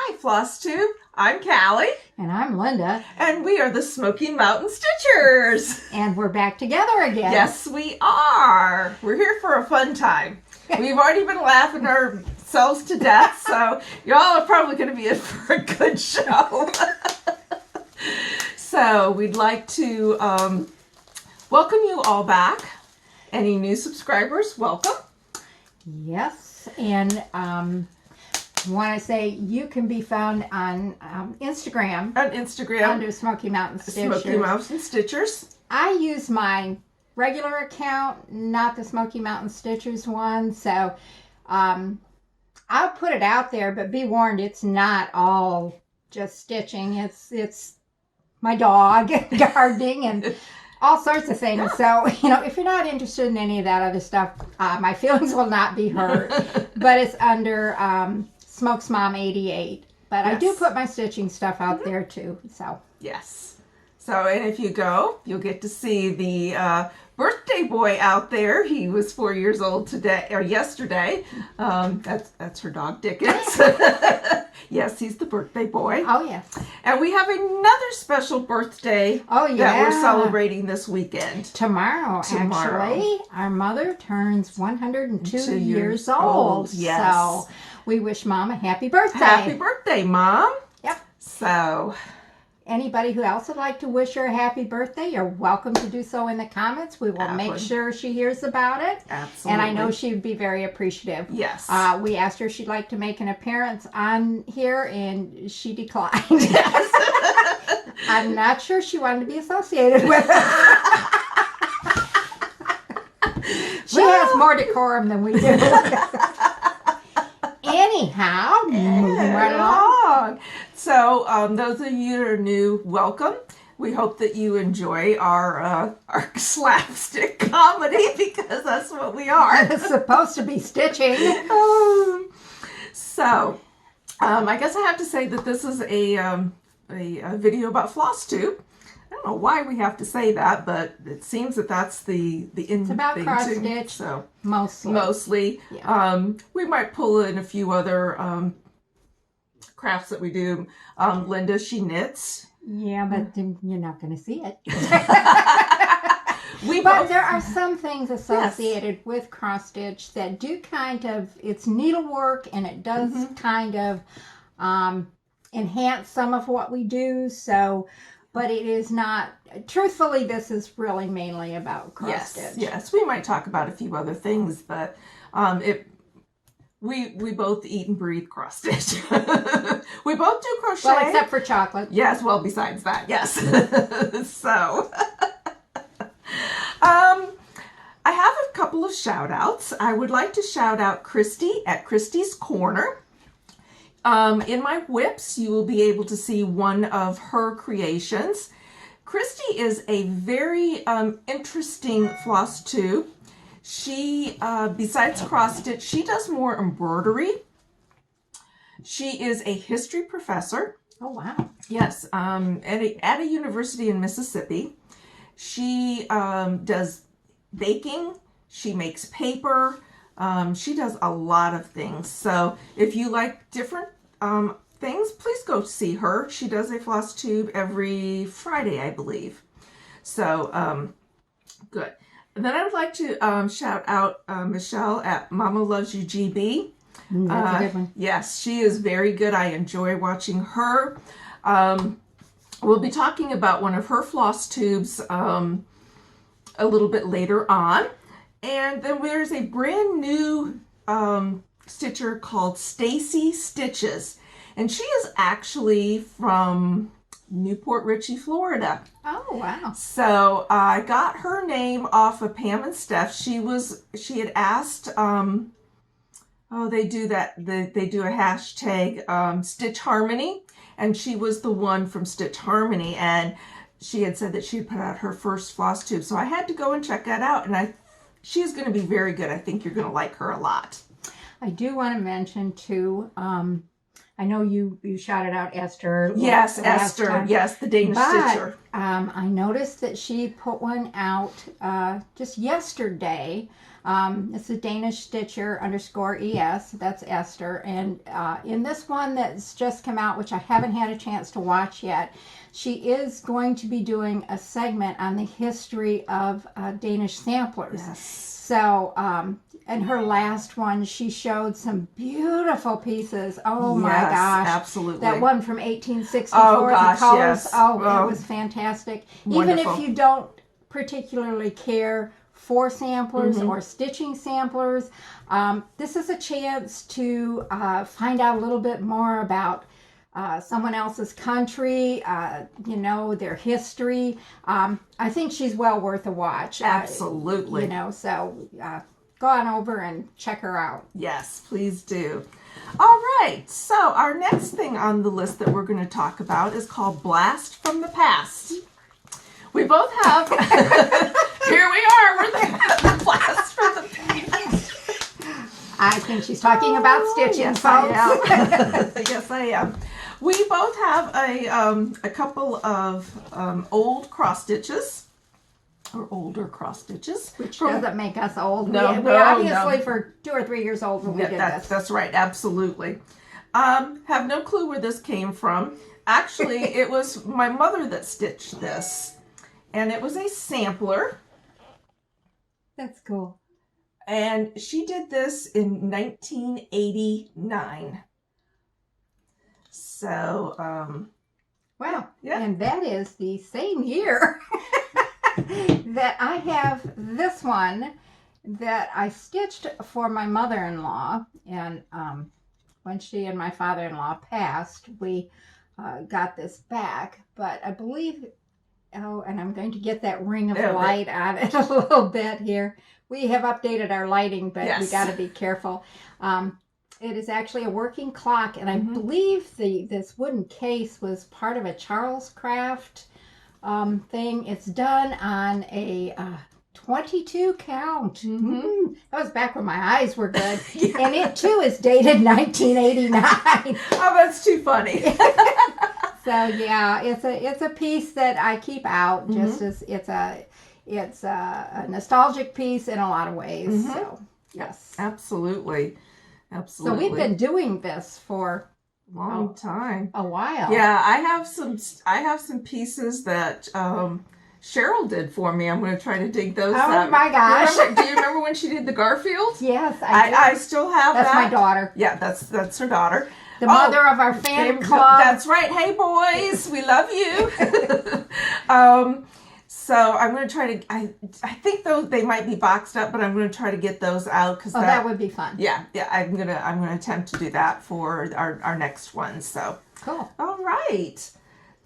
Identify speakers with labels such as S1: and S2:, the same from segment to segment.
S1: Hi, Flosstube. I'm Calee.
S2: And I'm Linda.
S1: And we are the Smokymountainstitchers.
S2: And we're back together again.
S1: Yes, we are. We're here for a fun time. We've already been laughing ourselves to death, so y'all are probably going to be in for a good show. So we'd like to welcome you all back. Any new subscribers, welcome.
S2: Yes, and want to say you can be found on Instagram.
S1: On Instagram.
S2: Under Smokymountainstitchers.
S1: Smokymountainstitchers.
S2: I use my regular account, not the Smokymountainstitchers one, so I'll put it out there, but be warned, it's not all just stitching. It's my dog, gardening, and all sorts of things. So, if you're not interested in any of that other stuff, my feelings will not be hurt. But it's under Smokes Mom 88. But yes. I do put my stitching stuff out there too. So
S1: yes. So, and if you go, you'll get to see the birthday boy out there. He was 4 years old today or yesterday. That's her dog Dickens. Yes, he's the birthday boy.
S2: Oh yes.
S1: And we have another special birthday.
S2: Oh yeah.
S1: That we're celebrating this weekend.
S2: Tomorrow. Actually, our mother turns 102 years old.
S1: Yes.
S2: So we wish Mom a happy birthday.
S1: Happy birthday, Mom.
S2: Yep.
S1: So
S2: anybody who else would like to wish her a happy birthday, you're welcome to do so in the comments. We will make sure she hears about it.
S1: Absolutely.
S2: And I know she would be very appreciative.
S1: Yes.
S2: We asked her if she'd like to make an appearance on here, and she declined.
S1: Yes.
S2: I'm not sure she wanted to be associated with us. She has more decorum than we do. Anyhow, moving right along.
S1: So, those of you that are new, welcome. We hope that you enjoy our slapstick comedy, because that's what we are.
S2: It's supposed to be stitching.
S1: So, I guess I have to say that this is a video about Flosstube. I don't know why we have to say that, but it seems that that's the in
S2: it's about
S1: thing
S2: cross
S1: too.
S2: stitch.
S1: So
S2: mostly.
S1: Yeah. We might pull in a few other crafts that we do. Linda, she knits.
S2: Yeah, but you're not going to see it.
S1: But
S2: there are some things associated with cross stitch that do it's needlework, and it does kind of enhance some of what we do. So, but it is not, truthfully, this is really mainly about cross stitch.
S1: Yes, we might talk about a few other things, but we both eat and breathe cross stitch. We both do crochet.
S2: Well, except for chocolate.
S1: Yes, well, besides that, yes. So, I have a couple of shout outs. I would like to shout out Christy at Christy's Corner. In my whips, you will be able to see one of her creations. Christy is a very interesting floss tube. She, besides cross stitch, she does more embroidery. She is a history professor.
S2: Oh, wow.
S1: Yes, at a university in Mississippi. She does baking. She makes paper. She does a lot of things. So if you like different things, please go see her. She does a floss tube every Friday, I believe. So, good. And then I would like to shout out Michelle at Mama Loves You GB.
S2: That's a good one.
S1: Yes, she is very good. I enjoy watching her. We'll be talking about one of her floss tubes a little bit later on. And then there's a brand new stitcher called Stacy Stitches. And she is actually from Newport Richey, Florida.
S2: Oh, wow.
S1: So I got her name off of Pam and Steph. She had asked, they do a hashtag Stitch Harmony, and she was the one from Stitch Harmony, and she had said that she'd put out her first floss tube. So I had to go and check that out, and she's going to be very good. I think you're going to like her a lot.
S2: I do want to mention too, I know you shouted out Esther.
S1: Yes, Esther. Yes, the Danish stitcher.
S2: I noticed that she put one out just yesterday. It's a Danish stitcher _ES. That's Esther. And in this one that's just come out, which I haven't had a chance to watch yet, she is going to be doing a segment on the history of Danish samplers.
S1: Yes.
S2: So, in her last one, she showed some beautiful pieces. Oh my
S1: Yes,
S2: gosh.
S1: absolutely.
S2: That one from 1864,
S1: Oh gosh,
S2: the colors.
S1: yes.
S2: Oh, it was fantastic.
S1: Wonderful.
S2: Even if you don't particularly care for samplers or stitching samplers, this is a chance to find out a little bit more about someone else's country, you know, their history. I think she's well worth a watch.
S1: Absolutely.
S2: You know, so go on over and check her out.
S1: Yes, please do. All right, so our next thing on the list that we're going to talk about is called Blast from the Past. We both have, here we are, we're the Blast from the Past.
S2: I think she's talking about stitching,
S1: yes,
S2: folks.
S1: I am. Yes, I am. We both have a couple of old cross stitches. Or older cross stitches.
S2: Which doesn't make us old.
S1: No,
S2: we obviously for 2 or 3 years old when we did this.
S1: That's right, absolutely. Have no clue where this came from. Actually, it was my mother that stitched this. And it was a sampler.
S2: That's cool.
S1: And she did this in 1989. So,
S2: wow.
S1: Yeah.
S2: And that is the same year that I have this one that I stitched for my mother-in-law. And when she and my father-in-law passed, we got this back. But I believe, oh, and I'm going to get that ring of light on it a little bit here. We have updated our lighting, but
S1: yes,
S2: we got to be careful. It is actually a working clock, and I believe this wooden case was part of a Charles Craft thing. It's done on a 22 count. That was back when my eyes were good.
S1: Yeah.
S2: And it too is dated 1989.
S1: Oh, that's too funny.
S2: So yeah, it's a piece that I keep out just as it's a nostalgic piece in a lot of ways. So yes,
S1: Absolutely.
S2: So we've been doing this for
S1: long time.
S2: a while.
S1: Yeah, I have some pieces that Cheryl did for me. I'm going to try to dig those
S2: Oh
S1: up.
S2: my gosh.
S1: Do you remember when she did the Garfield?
S2: Yes,
S1: I still have
S2: That's
S1: that.
S2: my daughter.
S1: Yeah, that's her daughter.
S2: The mother of our fan club.
S1: That's right. Hey, boys, we love you. So I'm going to try to. I think they might be boxed up, but I'm going to try to get those out because
S2: that would be fun.
S1: Yeah. I'm gonna attempt to do that for our next one. So
S2: Cool.
S1: All right.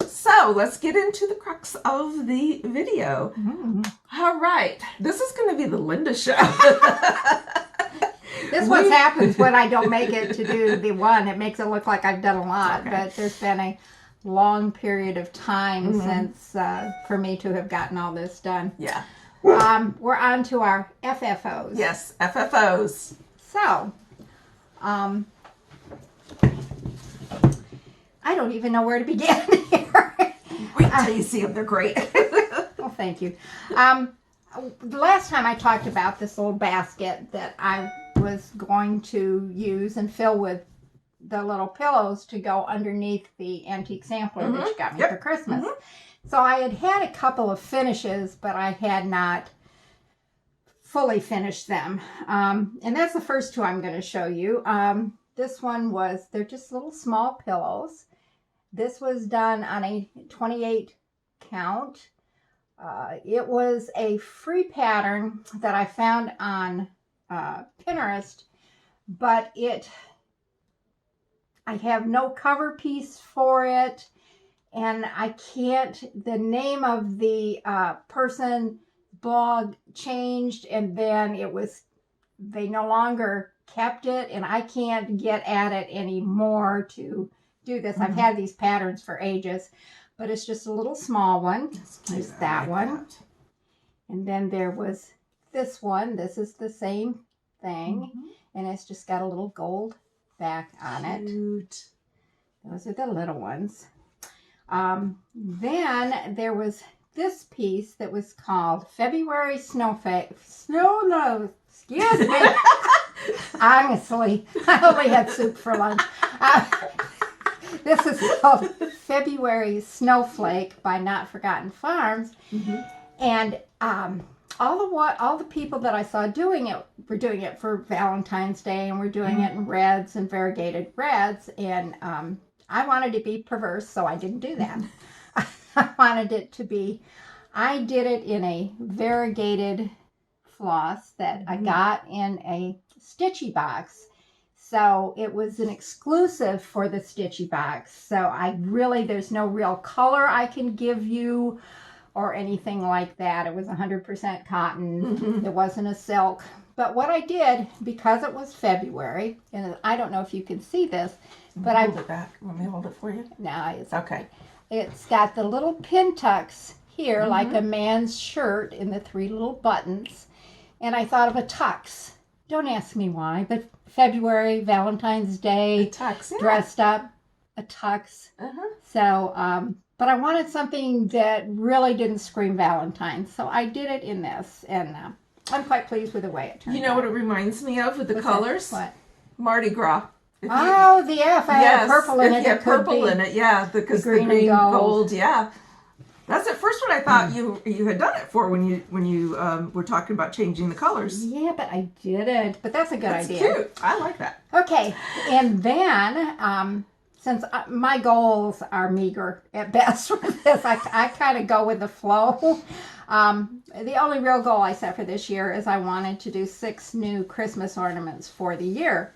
S1: So let's get into the crux of the video. All right. This is going to be the Linda show.
S2: This what happens when I don't make it to do the one. It makes it look like I've done a lot, but there's been a long period of time since for me to have gotten all this done.
S1: Yeah.
S2: We're on to our FFOs.
S1: Yes, FFOs.
S2: So, I don't even know where to begin here.
S1: Wait till you see them. They're great.
S2: Well, thank you. The last time I talked about this little basket that I was going to use and fill with the little pillows to go underneath the antique sampler that you got me for Christmas. So I had a couple of finishes, but I had not fully finished them. And that's the first two I'm going to show you. This one they're just little small pillows. This was done on a 28 count. It was a free pattern that I found on Pinterest, but I have no cover piece for it, and the name of the person blog changed, and then they no longer kept it, and I can't get at it anymore to do this. I've had these patterns for ages, but it's just a little small one. There's that one. And then there was this one. This is the same thing, and it's just got a little gold back on it. Those are the little ones. Then there was this piece that was called February Snowflake. No, excuse me. Honestly, I only had soup for lunch. This is called February Snowflake by Not Forgotten Farms. Mm-hmm. And all the people that I saw doing it were doing it for Valentine's Day, and we're doing it in reds and variegated reds. And I wanted to be perverse, so I didn't do that. I wanted it to be, I did it in a variegated floss that I got in a stitchy box. So it was an exclusive for the stitchy box. So there's no real color I can give you or anything like that. It was 100% cotton. Mm-hmm. It wasn't a silk. But what I did, because it was February, and I don't know if you can see this, but I hold
S1: it back. Want me to hold it for you?
S2: No, it's
S1: okay.
S2: It's got the little pin tucks here, like a man's shirt, in the 3 little buttons. And I thought of a tux. Don't ask me why, but February, Valentine's Day,
S1: tux,
S2: dressed up, a tux. So, but I wanted something that really didn't scream Valentine's. So I did it in this, and I'm quite pleased with the way it turned out.
S1: You know what it reminds me of with the colors?
S2: What?
S1: Mardi Gras.
S2: If I had purple in it.
S1: If you had purple in it, yeah, because the green and gold, yeah. That's at first what I thought you had done it for when you were talking about changing the colors.
S2: Yeah, but I didn't. But that's a good idea.
S1: That's cute. I like that.
S2: Okay, and then since my goals are meager at best with this, I kind of go with the flow. The only real goal I set for this year is I wanted to do 6 new Christmas ornaments for the year.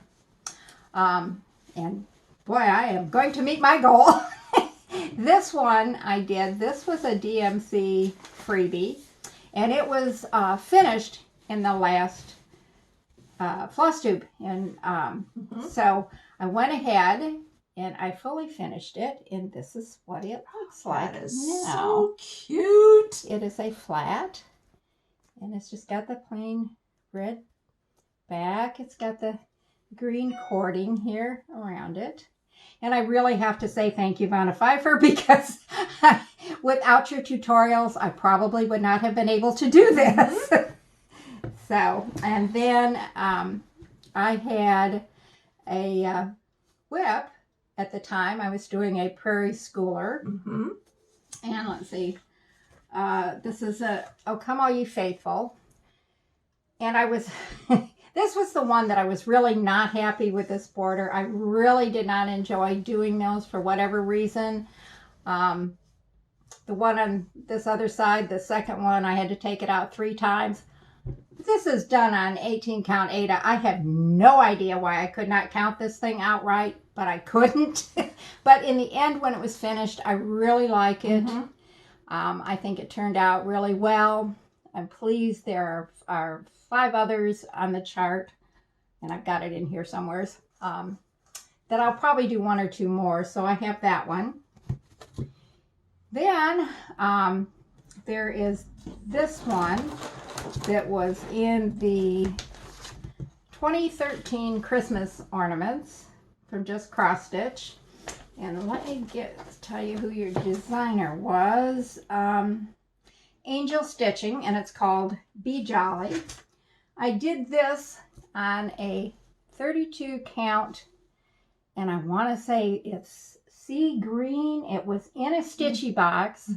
S2: And boy, I am going to meet my goal. This one I did. This was a DMC freebie, and it was finished in the last Flosstube. And so I went ahead and I fully finished it, and this is what it looks like.
S1: That is so cute.
S2: It is a flat, and it's just got the plain red back. It's got the green cording here around it. And I really have to say thank you, Vanna Pfeiffer, because without your tutorials, I probably would not have been able to do this. So, and then I had a whip at the time. I was doing a Prairie Schooler. And let's see. This is Oh Come All Ye Faithful. And I was... This was the one that I was really not happy with this border. I really did not enjoy doing those for whatever reason. The one on this other side, the second one, I had to take it out 3 times. This is done on 18 count Ada. I have no idea why I could not count this thing outright, but I couldn't. But in the end, when it was finished, I really like it. I think it turned out really well. I'm pleased. There are 5 others on the chart, and I've got it in here somewhere, that I'll probably do 1 or 2 more. So I have that one. Then there is this one that was in the 2013 Christmas ornaments from Just Cross Stitch. And let me tell you who your designer was. Angel Stitching, and it's called Be Jolly. I did this on a 32 count, and I want to say it's sea green. It was in a stitchy box.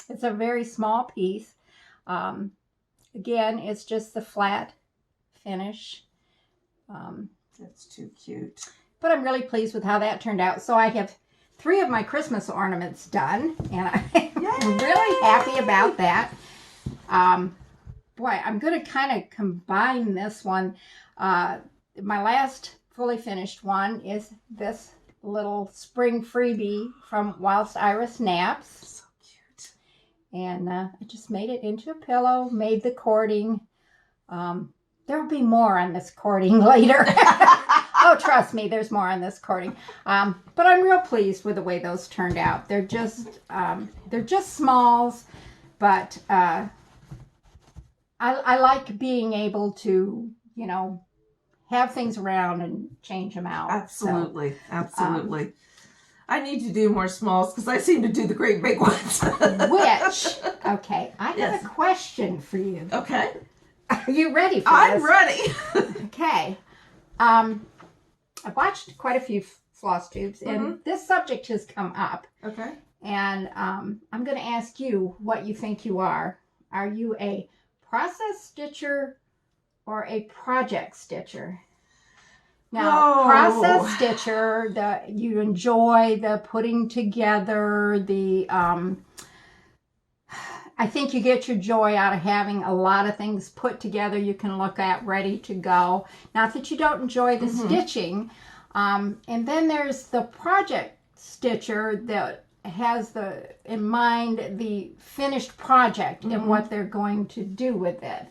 S2: It's a very small piece. Again, it's just the flat finish.
S1: That's too cute.
S2: But I'm really pleased with how that turned out. So I have 3 of my Christmas ornaments done, and I'm really happy about that. Boy, I'm going to kind of combine this one. My last fully finished one is this little spring freebie from Whilst Eyre Snaps.
S1: So cute.
S2: And I just made it into a pillow, made the cording. There'll be more on this cording later. Oh, trust me, there's more on this cording. But I'm real pleased with the way those turned out. They're just smalls, but I like being able to, have things around and change them out.
S1: Absolutely, absolutely. I need to do more smalls because I seem to do the great big ones.
S2: Okay, I have a question for you.
S1: Okay.
S2: Are you ready for this?
S1: I'm ready.
S2: Okay. I've watched quite a few floss tubes, and this subject has come up.
S1: Okay.
S2: And I'm going to ask you what you think you are. Are you a process stitcher or a project stitcher? Now, process stitcher, you enjoy the putting together, I think you get your joy out of having a lot of things put together you can look at ready to go. Not that you don't enjoy the stitching. And then there's the project stitcher that has in mind the finished project and what they're going to do with it.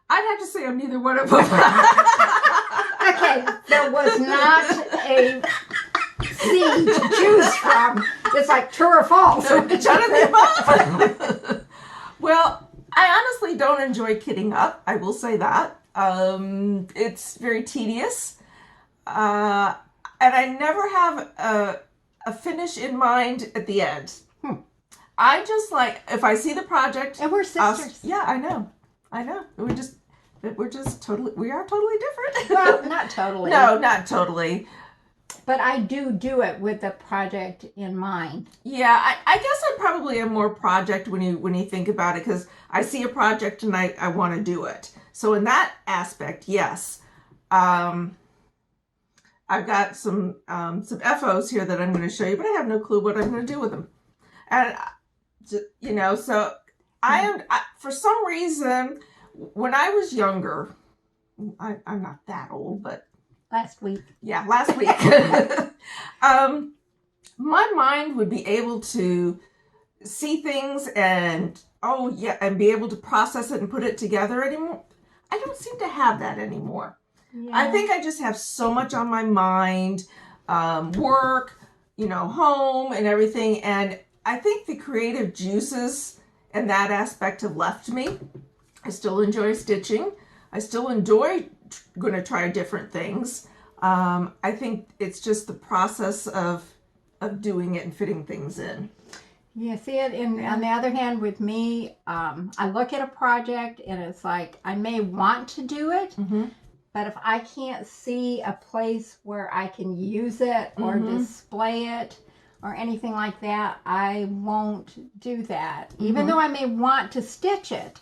S1: I'd have to say I'm neither one of them.
S2: Okay, there was not a C to choose from. It's like true or false.
S1: None of the above. Well, I honestly don't enjoy kitting up. I will say that. It's very tedious. And I never have a finish in mind at the end. I just like, if I see the project.
S2: And we're sisters.
S1: Yeah, I know. We are totally different.
S2: Well, not totally.
S1: No, not totally.
S2: But I do it with the project in mind.
S1: Yeah, I guess I probably am more project when you think about it, because I see a project and I want to do it. So in that aspect, yes. I've got some FOs here that I'm going to show you, but I have no clue what I'm going to do with them. And so for some reason, when I was younger, I'm not that old, but
S2: last week.
S1: Yeah, last week. My mind would be able to see things and be able to process it and put it together anymore. I don't seem to have that anymore. Yeah. I think I just have so much on my mind, work, home and everything. And I think the creative juices and that aspect have left me. I still enjoy stitching. I still enjoy going to try different things. I think it's just the process of doing it and fitting things in.
S2: Yeah, see it. On the other hand, with me, I look at a project and it's like, I may want to do it, but if I can't see a place where I can use it or display it or anything like that, I won't do that. Even though I may want to stitch it.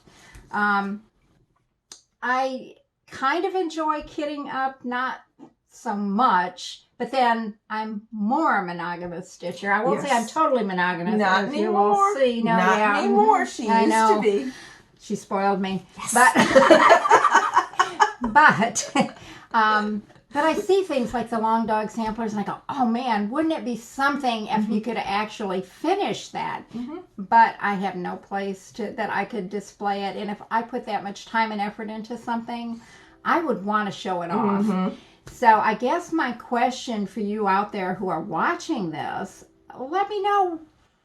S2: I kind of enjoy kitting up, not so much, but then I'm more a monogamous stitcher. I won't say I'm totally monogamous.
S1: Not anymore. Not anymore. She used to be.
S2: She spoiled me.
S1: Yes.
S2: But I see things like the long dog samplers and I go, oh man, wouldn't it be something if you could actually finish that? But I have no place that I could display it. And if I put that much time and effort into something, I would want to show it off. So I guess my question for you out there who are watching this, let me know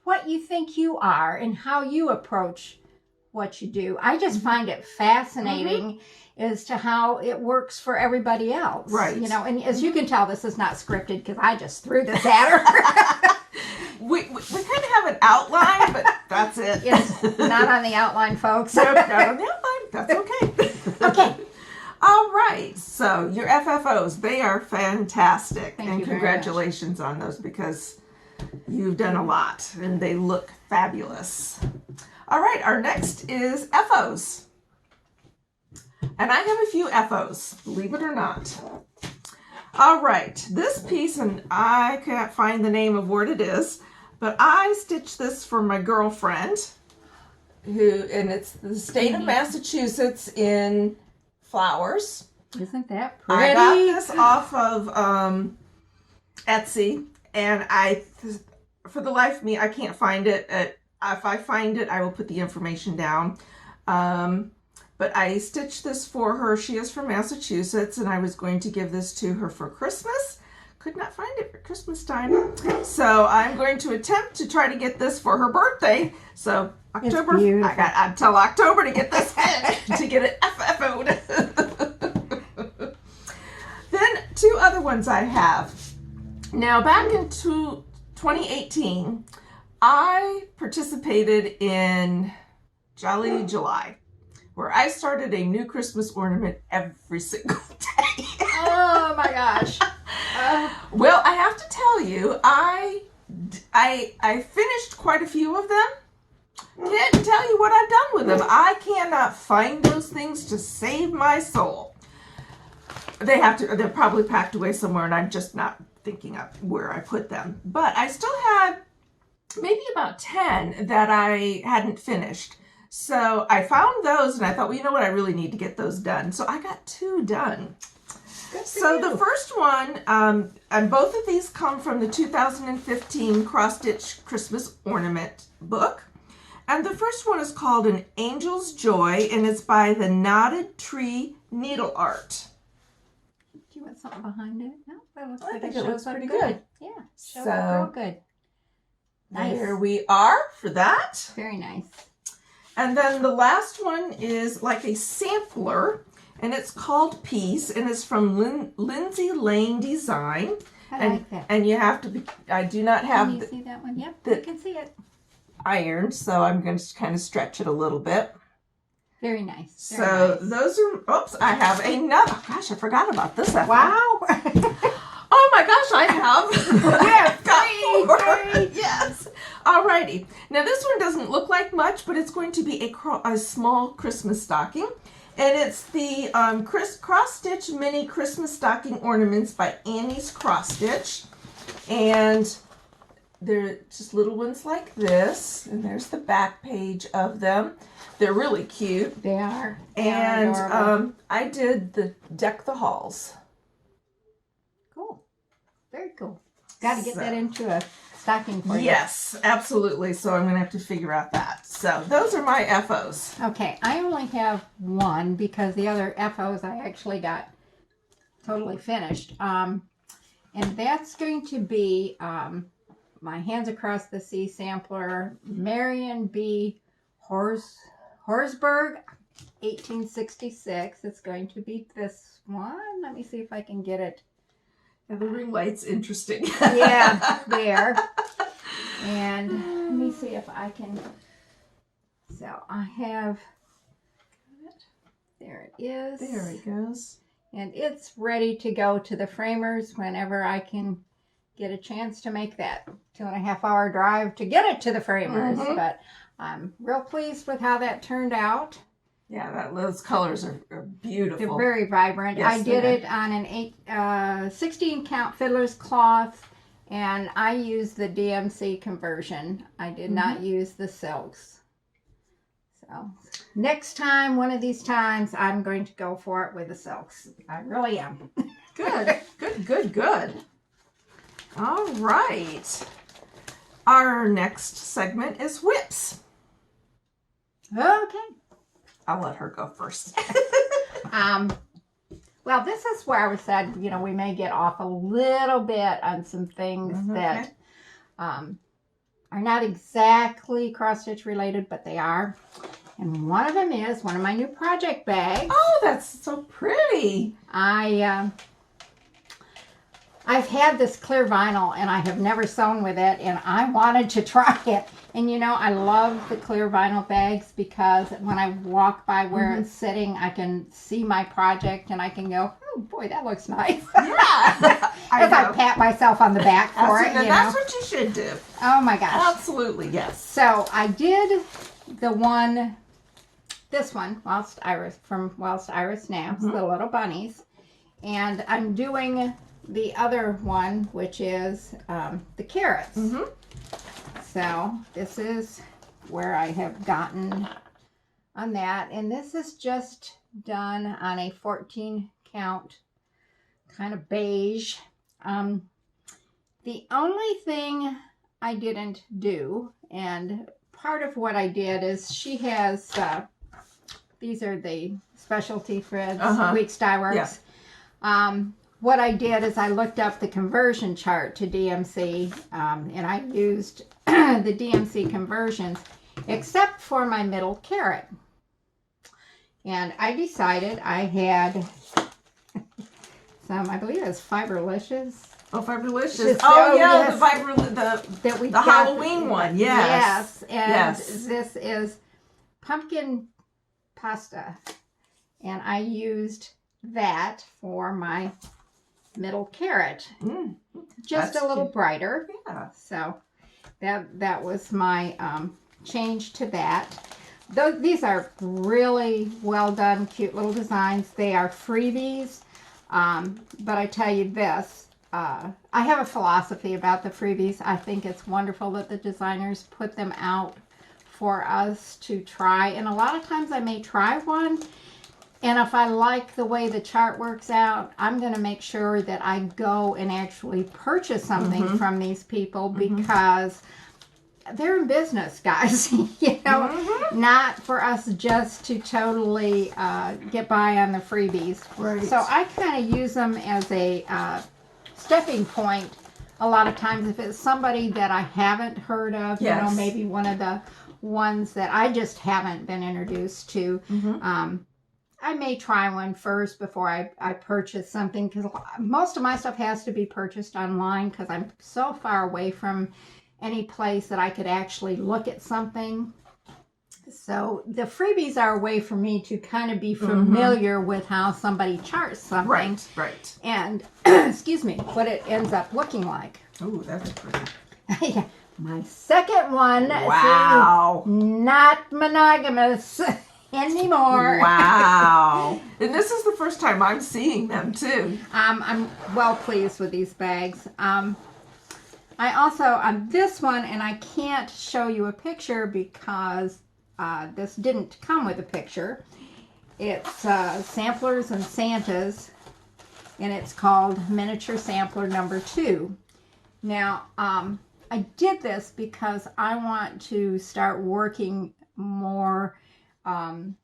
S2: what you think you are and how you approach what you do. I just find it fascinating as to how it works for everybody else.
S1: Right.
S2: And as you can tell, this is not scripted because I just threw this at her.
S1: we kind of have an outline, but that's it.
S2: It's not on the outline, folks.
S1: No, not on the outline. That's okay.
S2: Okay.
S1: All right. So your FFOs, they are fantastic.
S2: Thank you
S1: congratulations on those because you've done a lot and they look fabulous. All right. Our next is FOs. And I have a few FOs, believe it or not. All right, this piece, and I can't find the name of what it is, but I stitched this for my girlfriend, and it's the state of Massachusetts in flowers.
S2: Isn't that pretty?
S1: I got this off of Etsy, and for the life of me, I can't find it. If I find it, I will put the information down. But I stitched this for her. She is from Massachusetts, and I was going to give this to her for Christmas. Could not find it for Christmas time. So I'm going to attempt to try to get this for her birthday. So October, I got until October to get this to get it FFO'd. Then two other ones I have. Now, back in 2018, I participated in Jolly July, where I started a new Christmas ornament every single day.
S2: Oh my gosh.
S1: Well, I have to tell you, I finished quite a few of them. Can't tell you what I've done with them. I cannot find those things to save my soul. They're probably packed away somewhere and I'm just not thinking of where I put them. But I still had maybe about 10 that I hadn't finished. So I found those and I thought, well, you know what? I really need to get those done. So I got 2 done. So the first one, and both of these come from the 2015 Cross Stitch Christmas Ornament book. And the first one is called An Angel's Joy, and it's by the Knotted Tree Needle Art.
S2: Do you want something behind it? No, that looks
S1: I
S2: like
S1: think
S2: it
S1: it looks
S2: shows up
S1: pretty
S2: good.
S1: good.
S2: Yeah, shows
S1: So,
S2: up real good. Nice.
S1: There we are for that.
S2: Very nice.
S1: And then the last one is like a sampler, and it's called Peace, and it's from Lindsay Lane Design.
S2: I like that.
S1: And you have to be, I do not
S2: Can
S1: have
S2: you see that one? Yep,
S1: the-
S2: you can see it.
S1: ironed, so I'm going to kind of stretch it a little bit.
S2: Very nice.
S1: So those are, oops, I have another, gosh, I forgot about this.
S2: Wow.
S1: Oh my gosh, I have.
S2: Yeah,
S1: got 4.
S2: three.
S1: Yes. Alrighty. Now this one doesn't look like much, but it's going to be a small Christmas stocking. And it's the Cross Stitch Mini Christmas Stocking Ornaments by Annie's Cross Stitch. And they're just little ones like this. And there's the back page of them. They're really cute.
S2: They are.
S1: And I did the Deck the Halls.
S2: Cool. Very cool. Got to get that into a stocking for you.
S1: Yes, absolutely. So I'm going to have to figure out that. So those are my FOs.
S2: Okay, I only have one because the other FOs I actually got totally finished. And that's going to be my Hands Across the Sea sampler, Marion B. Horsburgh, 1866. It's going to be this one. Let me see if I can get it.
S1: Yeah, the ring light's interesting.
S2: Yeah, there. And let me see if I can. So I have. There it is.
S1: There it goes.
S2: And it's ready to go to the framers whenever I can get a chance to make that 2.5 hour drive to get it to the framers.
S1: Mhm.
S2: But I'm real pleased with how that turned out.
S1: Yeah, those colors are beautiful.
S2: They're very vibrant.
S1: Yes,
S2: I did it on an 16 count fiddler's cloth, and I used the DMC conversion. I did not use the silks. So next time, one of these times, I'm going to go for it with the silks. I really am.
S1: Good, good, good, good. All right. Our next segment is whips.
S2: Okay.
S1: I'll let her go first.
S2: Well, this is where we said, you know, we may get off a little bit on some things that are not exactly cross-stitch related, but they are. And one of them is one of my new project bags.
S1: Oh, that's so pretty.
S2: I've had this clear vinyl and I have never sewn with it, and I wanted to try it. And you know, I love the clear vinyl bags because when I walk by where it's sitting, I can see my project and I can go, oh boy, that looks nice.
S1: Yeah.
S2: As I pat myself on the back for it, you
S1: That's
S2: know.
S1: what you should do.
S2: Oh my gosh.
S1: Absolutely, yes.
S2: So I did this one, from Whilst Iris Naps, the little bunnies. And I'm doing the other one, which is the carrots. So this is where I have gotten on that. And this is just done on a 14 count kind of beige. The only thing I didn't do, and part of what I did is she has, these are the specialty threads, Weeks Dye Works.
S1: Yeah.
S2: What I did is I looked up the conversion chart to DMC, and I used the DMC conversions, except for my middle carrot. And I decided I had some, I believe it's Fiberlicious
S1: Oh, Fiberlicious.
S2: This-
S1: Oh, yeah,
S2: yes.
S1: the Fiber,
S2: That we
S1: the
S2: got-
S1: Halloween one. Yes.
S2: Yes. And
S1: Yes.
S2: this is pumpkin pasta. And I used that for my middle carrot. Just
S1: that's
S2: a little
S1: cute.
S2: brighter.
S1: Yeah.
S2: So that was my change to that. These are really well done, cute little designs. They are freebies. But I tell you this, I have a philosophy about the freebies. I think it's wonderful that the designers put them out for us to try. And a lot of times I may try one. And if I like the way the chart works out, I'm going to make sure that I go and actually purchase something from these people because they're in business, guys. You know, not for us just to totally get by on the freebies.
S1: Right.
S2: So I kind of use them as a stepping point a lot of times. If it's somebody that I haven't heard of, you know, maybe one of the ones that I just haven't been introduced to, I may try one first before I purchase something, because most of my stuff has to be purchased online because I'm so far away from any place that I could actually look at something. So the freebies are a way for me to kind of be familiar with how somebody charts something.
S1: Right.
S2: And, excuse me, what it ends up looking like.
S1: Oh, that's pretty.
S2: Yeah. My second one.
S1: Wow.
S2: See, not monogamous anymore.
S1: Wow. And this is the first time I'm seeing them too.
S2: I'm well pleased with these bags. I also, on this one, and I can't show you a picture because this didn't come with a picture. It's Samplers and Santas, and it's called Miniature Sampler number 2. Now, I did this because I want to start working more
S1: On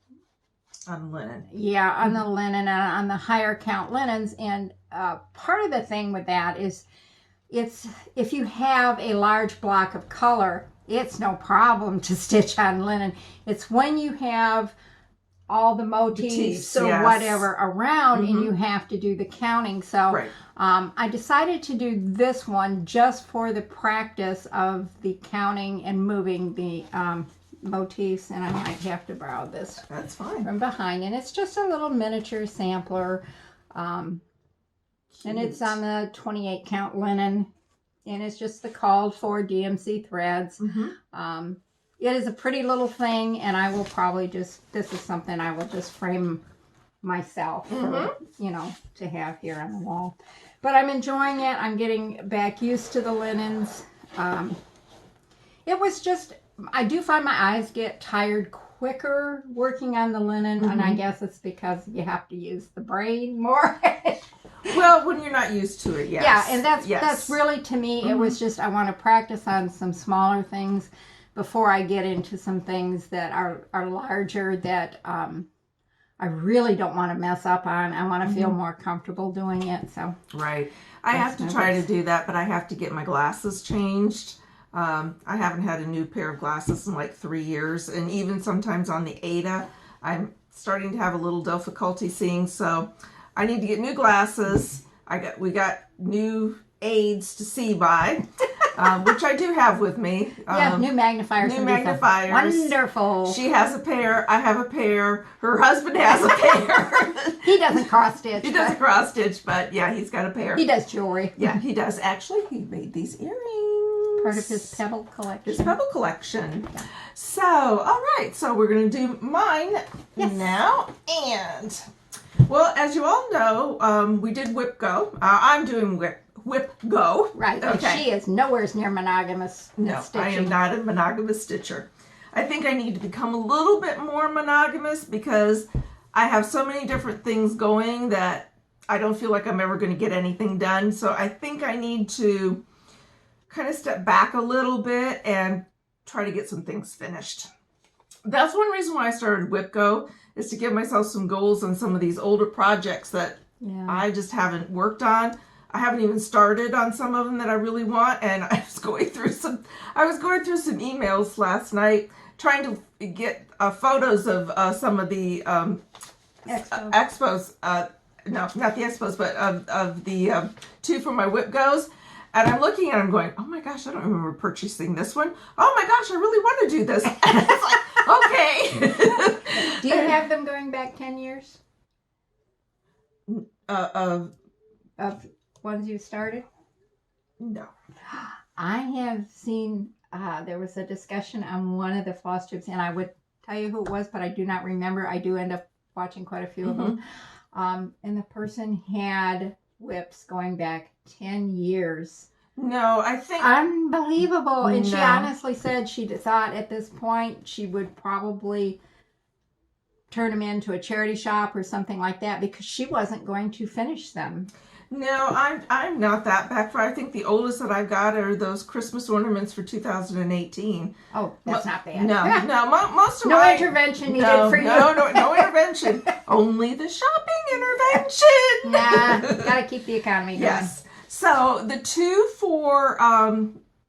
S1: linen.
S2: yeah, on the linen and on the higher count linens. And part of the thing with that is it's if you have a large block of color, it's no problem to stitch on linen. It's when you have all the motifs or whatever around and you have to do the counting. So I decided to do this one just for the practice of the counting and moving the motifs, and I might have to borrow this from behind. And it's just a little miniature sampler, and it's on the 28 count linen, and it's just the called for DMC threads. It is a pretty little thing, and I will probably this is something I will just frame myself for, you know, to have here on the wall. But I'm enjoying it. I'm getting back used to the linens. It was just, I do find my eyes get tired quicker working on the linen, and I guess it's because you have to use the brain more.
S1: Well, when you're not used to it, yes.
S2: Yeah, and that's really, to me, it was just, I want to practice on some smaller things before I get into some things that are larger that I really don't want to mess up on. I want to feel more comfortable doing it. So
S1: I have to try to do that, but I have to get my glasses changed. I haven't had a new pair of glasses in like 3 years, and even sometimes on the Eyre, I'm starting to have a little difficulty seeing. So I need to get new glasses. We got new aids to see by, which I do have with me.
S2: New magnifiers.
S1: New magnifiers.
S2: Wonderful.
S1: She has a pair. I have a pair. Her husband has a pair.
S2: He doesn't cross stitch.
S1: He doesn't cross stitch, but yeah, he's got a pair.
S2: He does jewelry.
S1: Yeah, he does. Actually, he made these earrings.
S2: Part of his pebble collection.
S1: His pebble collection. Yeah. So, all right. So we're going to do mine now. And, well, as you all know, we did Whip Go. I'm doing Whip Go.
S2: Right.
S1: Okay.
S2: And she is nowhere near monogamous stitching.
S1: I am not a monogamous stitcher. I think I need to become a little bit more monogamous because I have so many different things going that I don't feel like I'm ever going to get anything done. So I think I need to kind of step back a little bit and try to get some things finished. That's one reason why I started Whip Go, is to give myself some goals on some of these older projects that I just haven't worked on. I haven't even started on some of them that I really want, and I was going through some emails last night trying to get photos of some of the expos, no, not the Expos, but of the 2 for my whip goes. And I'm looking at them going, oh my gosh, I don't remember purchasing this one. Oh my gosh, I really want to do this. And it's like, okay.
S2: Do you have them going back 10 years? Of ones you started?
S1: No.
S2: I have seen, there was a discussion on one of the Flosstubes, and I would tell you who it was, but I do not remember. I do end up watching quite a few of them. And the person had whips going back 10 years.
S1: No, I think...
S2: Unbelievable. And
S1: no.
S2: she honestly said she thought at this point she would probably turn them into a charity shop or something like that because she wasn't going to finish them.
S1: No, I'm not that back. I think the oldest that I've got are those Christmas ornaments for 2018.
S2: Oh, that's not bad.
S1: No, most of
S2: no
S1: my...
S2: intervention needed for you.
S1: No intervention. Only the shopping intervention.
S2: Nah, gotta keep the economy going.
S1: Yes. So the 2 for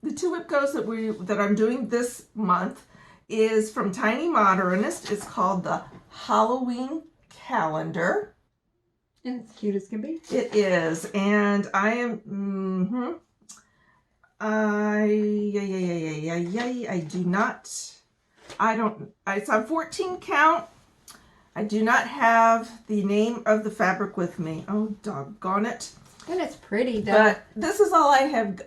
S1: the 2 whip goes that I'm doing this month is from Tiny Modernist. It's called the Halloween Calendar.
S2: And it's cute as can be.
S1: It is, and I am. I do not. I don't. It's on 14 count. I do not have the name of the fabric with me. Oh, doggone it!
S2: And it's pretty, though.
S1: But this is all I have.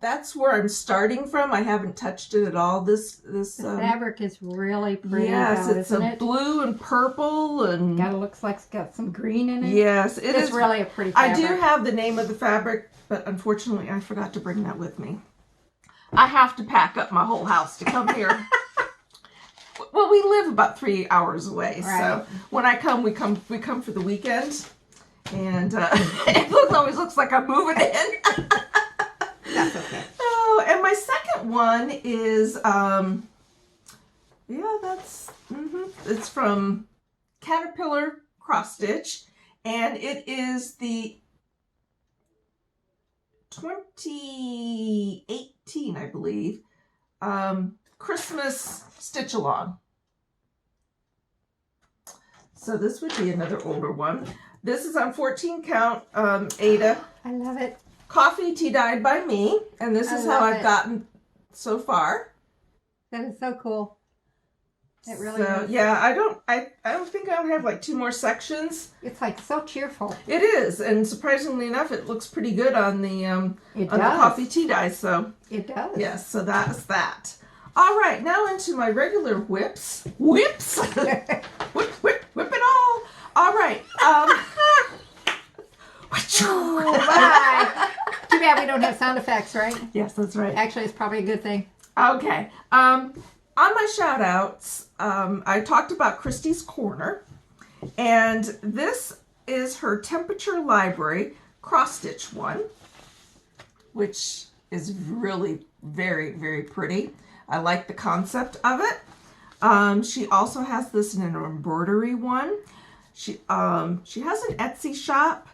S1: That's where I'm starting from. I haven't touched it at all. The
S2: fabric is really pretty.
S1: Yes,
S2: though,
S1: it's
S2: isn't
S1: a
S2: it?
S1: blue and purple and.
S2: Looks like it's got some green in it.
S1: Yes,
S2: it's really a pretty fabric.
S1: I do have the name of the fabric, but unfortunately I forgot to bring that with me. I have to pack up my whole house to come here. Well, we live about 3 hours away, right. So when I come, we come for the weekend, and it always looks like I'm moving in.
S2: That's okay.
S1: Oh, and my second one is, it's from Caterpillar Cross Stitch, and it is the 2018, I believe, Christmas Stitch Along. So this would be another older one. This is on 14 count, Ada.
S2: I love it.
S1: Coffee tea dyed by me, and this is how I've gotten so far.
S2: That is so cool. It really is.
S1: Yeah, I don't think I'll have like 2 more sections.
S2: It's like so cheerful.
S1: It is, and surprisingly enough, it looks pretty good on the the coffee tea dye. So
S2: it does.
S1: Yes, so that's that. All right, now into my regular whips. Whips. whip it all. All right.
S2: Oh, bye. Too bad we don't have sound effects, right?
S1: Yes, that's right.
S2: Actually, it's probably a good thing.
S1: Okay. On my shout outs, I talked about Christy's Corner, and this is her Temperature Library cross stitch one, which is really very, very pretty. I like the concept of it. She also has this in an embroidery one. She has an Etsy shop.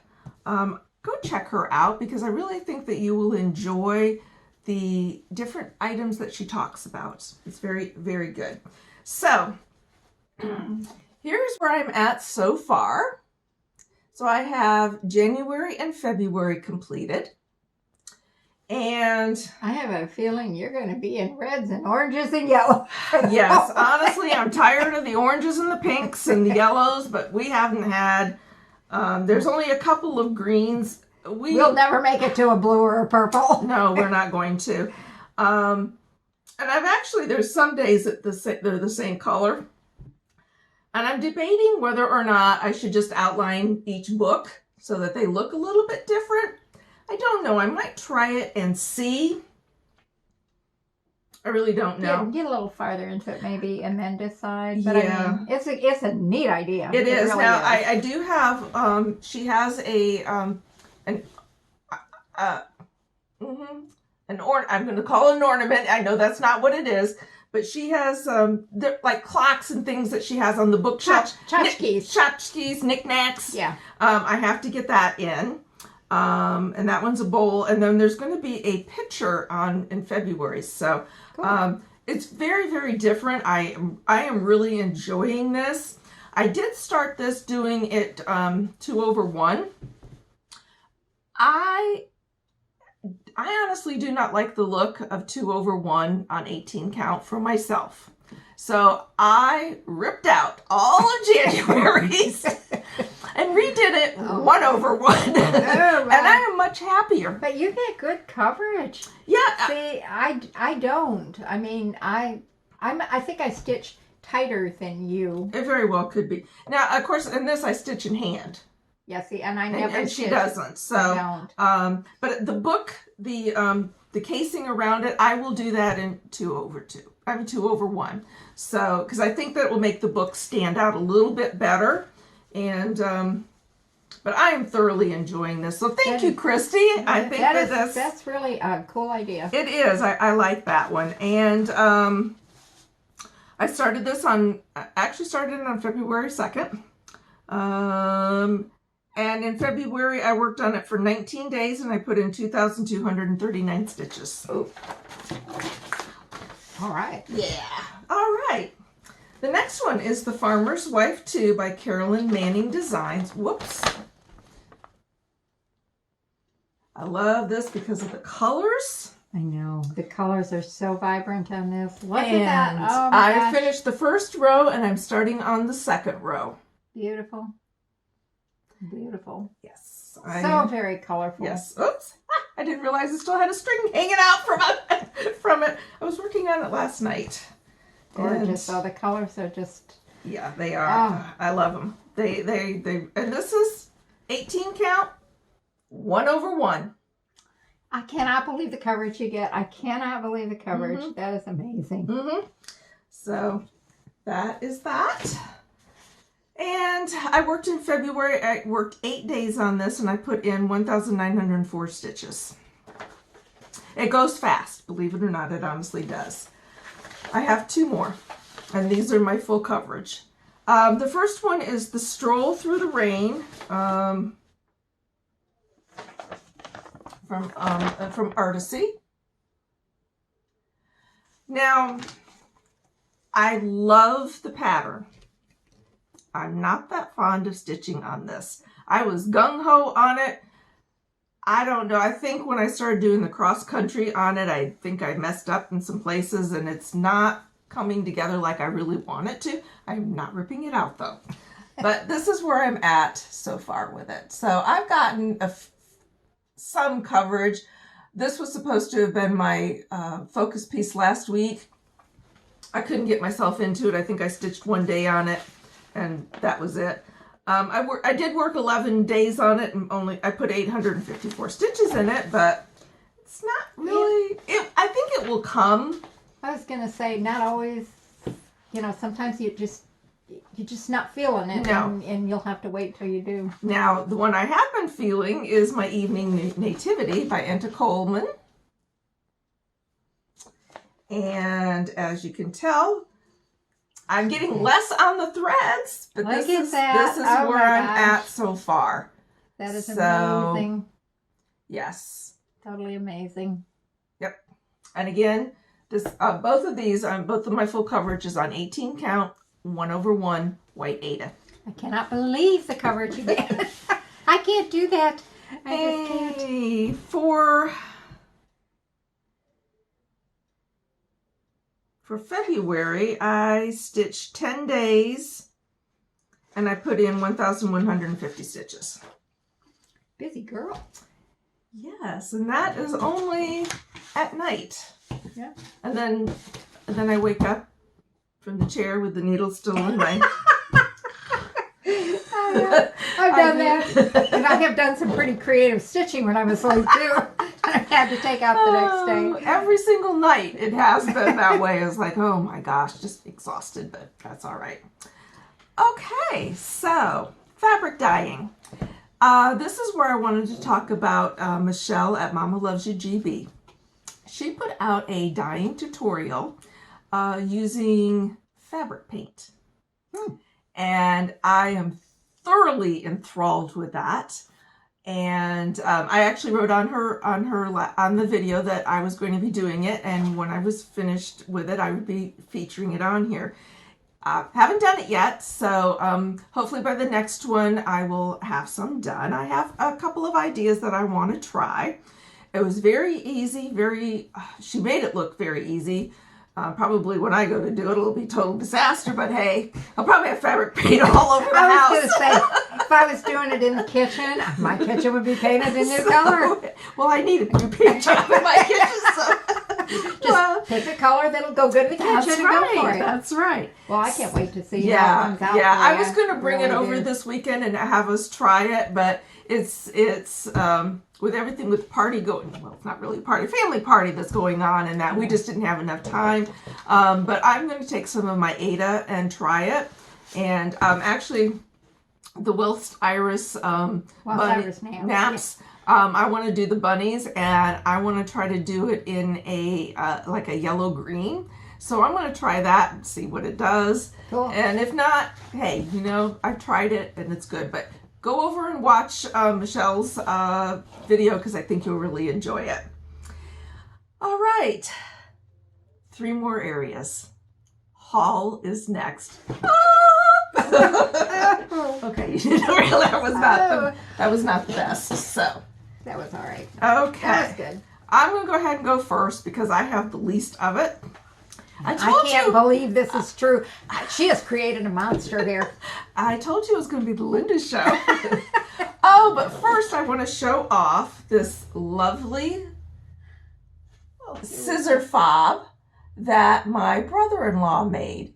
S1: Go check her out because I really think that you will enjoy the different items that she talks about. It's very, very good. So here's where I'm at so far. So I have January and February completed. And
S2: I have a feeling you're going to be in reds and oranges and yellow.
S1: Yes, honestly, I'm tired of the oranges and the pinks and the yellows, but we haven't had, there's only a couple of greens.
S2: We'll never make it to a blue or a purple.
S1: No, we're not going to. And there's some days that they're the same color. And I'm debating whether or not I should just outline each book so that they look a little bit different. I don't know. I might try it and see. I really don't know.
S2: Get a little farther into it maybe and then decide. But yeah. I mean, it's a neat idea.
S1: It is. Really now, is. I do have, she has I'm going to call it an ornament. I know that's not what it is. But she has like clocks and things that she has on the bookshelf. Tchotchkes, knickknacks. Yeah. I have to get that in. And that one's a bowl. And then there's going to be a picture in February. So cool. It's very, very different. I am really enjoying this. I did start this doing it 2/1. I honestly do not like the look of 2/1 on 18 count for myself. So I ripped out all of January's and redid it 1/1. And I am much happier.
S2: But you get good coverage.
S1: Yeah.
S2: See, I don't. I mean, I think I stitch tighter than you.
S1: It very well could be. Now, of course, in this I stitch in hand.
S2: Yeah, see, and I never
S1: and she
S2: stitch.
S1: doesn't. So,
S2: I don't.
S1: But the book, the casing around it, I will do that in 2/2. I mean 2/1. So, because I think that will make the book stand out a little bit better. And but I am thoroughly enjoying this. So thank you, Christy. I think
S2: that's really a cool idea.
S1: It is. I like that one. And I started this on, actually started it on February 2nd. And in February, I worked on it for 19 days and I put in 2,239 stitches.
S2: Oh. All right.
S1: Yeah. All right. The next one is The Farmer's Wife 2 by Carolyn Manning Designs. Whoops. I love this because of the colors.
S2: I know. The colors are so vibrant on this. Look
S1: And
S2: at that. Oh my
S1: I
S2: gosh.
S1: finished the first row and I'm starting on the second row.
S2: Beautiful. Beautiful.
S1: Yes.
S2: So very colorful.
S1: Yes. Oops. I didn't realize it still had a string hanging out from it. I was working on it last night.
S2: Gorgeous. Oh, the colors are just...
S1: Yeah, they are.
S2: Oh.
S1: I love them. They, and this is 18 count, 1/1.
S2: I cannot believe the coverage you get. I cannot believe the coverage.
S1: Mm-hmm.
S2: That is amazing.
S1: Mm-hmm. So that is that. And I worked in February. I worked 8 days on this and I put in 1,904 stitches. It goes fast, believe it or not, it honestly does. I have 2 more and these are my full coverage. The first one is the Stroll Through the Rain from Artisy. Now, I love the pattern. I'm not that fond of stitching on this. I was gung-ho on it. I don't know. I think when I started doing the cross country on it, I think I messed up in some places and it's not coming together like I really want it to. I'm not ripping it out though. But this is where I'm at so far with it. So I've gotten some coverage. This was supposed to have been my focus piece last week. I couldn't get myself into it. I think I stitched 1 day on it and that was it. I did work 11 days on it and I put 854 stitches in it, but it's not really, I think it will come.
S2: I was going to say, not always, sometimes you're just not feeling it.
S1: No.
S2: And you'll have to wait till you do.
S1: Now, the one I have been feeling is my Evening Nativity by Enta Coleman. And as you can tell, I'm getting less on the threads, but this is where I'm at so far.
S2: That is amazing.
S1: Yes.
S2: Totally amazing.
S1: Yep. And again, this both of these, both of my full coverage is on 18 count, 1/1 white Ada.
S2: I cannot believe the coverage you get. I can't do that. I just can't.
S1: For February, I stitched 10 days and I put in 1,150 stitches.
S2: Busy girl.
S1: Yes, and that is only at night.
S2: Yeah.
S1: And then I wake up from the chair with the needle still in my...
S2: I've done that. And I have done some pretty creative stitching when I was asleep too. I had to take out the next day.
S1: Every single night it has been that way. It's like, oh my gosh, just exhausted, but that's all right. Okay, so fabric dyeing. This is where I wanted to talk about Michelle at Mama Loves You GB. She put out a dyeing tutorial using fabric paint. And I am thoroughly enthralled with that. And I actually wrote on the video that I was going to be doing it, and when I was finished with it, I would be featuring it on here. Haven't done it yet, so hopefully by the next one I will have some done. I have a couple of ideas that I want to try. It was very easy, she made it look very easy. Probably when I go to do it, it'll be total disaster, but hey, I'll probably have fabric paint all over the house.
S2: I was going to say, if I was doing it in the kitchen, my kitchen would be painted a new color.
S1: Well, I need a new paint job in my kitchen, so.
S2: Just pick a color that'll go good in the kitchen and go for it.
S1: That's right.
S2: Well, I can't wait to see how it comes out.
S1: Yeah, I was going to bring
S2: really
S1: it over this weekend and have us try it, but it's with everything with party going, well, it's not really a party, family party that's going on, and that we just didn't have enough time. But I'm going to take some of my Eyre and try it. And actually, the whilst Iris naps. I want to do the bunnies, and I want to try to do it in a like a yellow green. So I'm going to try that and see what it does.
S2: Cool.
S1: And if not, hey, you know, I've tried it and it's good. But go over and watch Michelle's video, because I think you'll really enjoy it. All right, 3 more areas. Haul is next. Okay, you didn't realize that was not the best. So
S2: that was all right.
S1: Okay,
S2: that was good.
S1: I'm gonna go ahead and go first because I have the least of it.
S2: I can't believe this is true. She has created a monster here.
S1: I told you it was going to be the Linda show. Oh, but first I want to show off this lovely scissor fob that my brother-in-law made.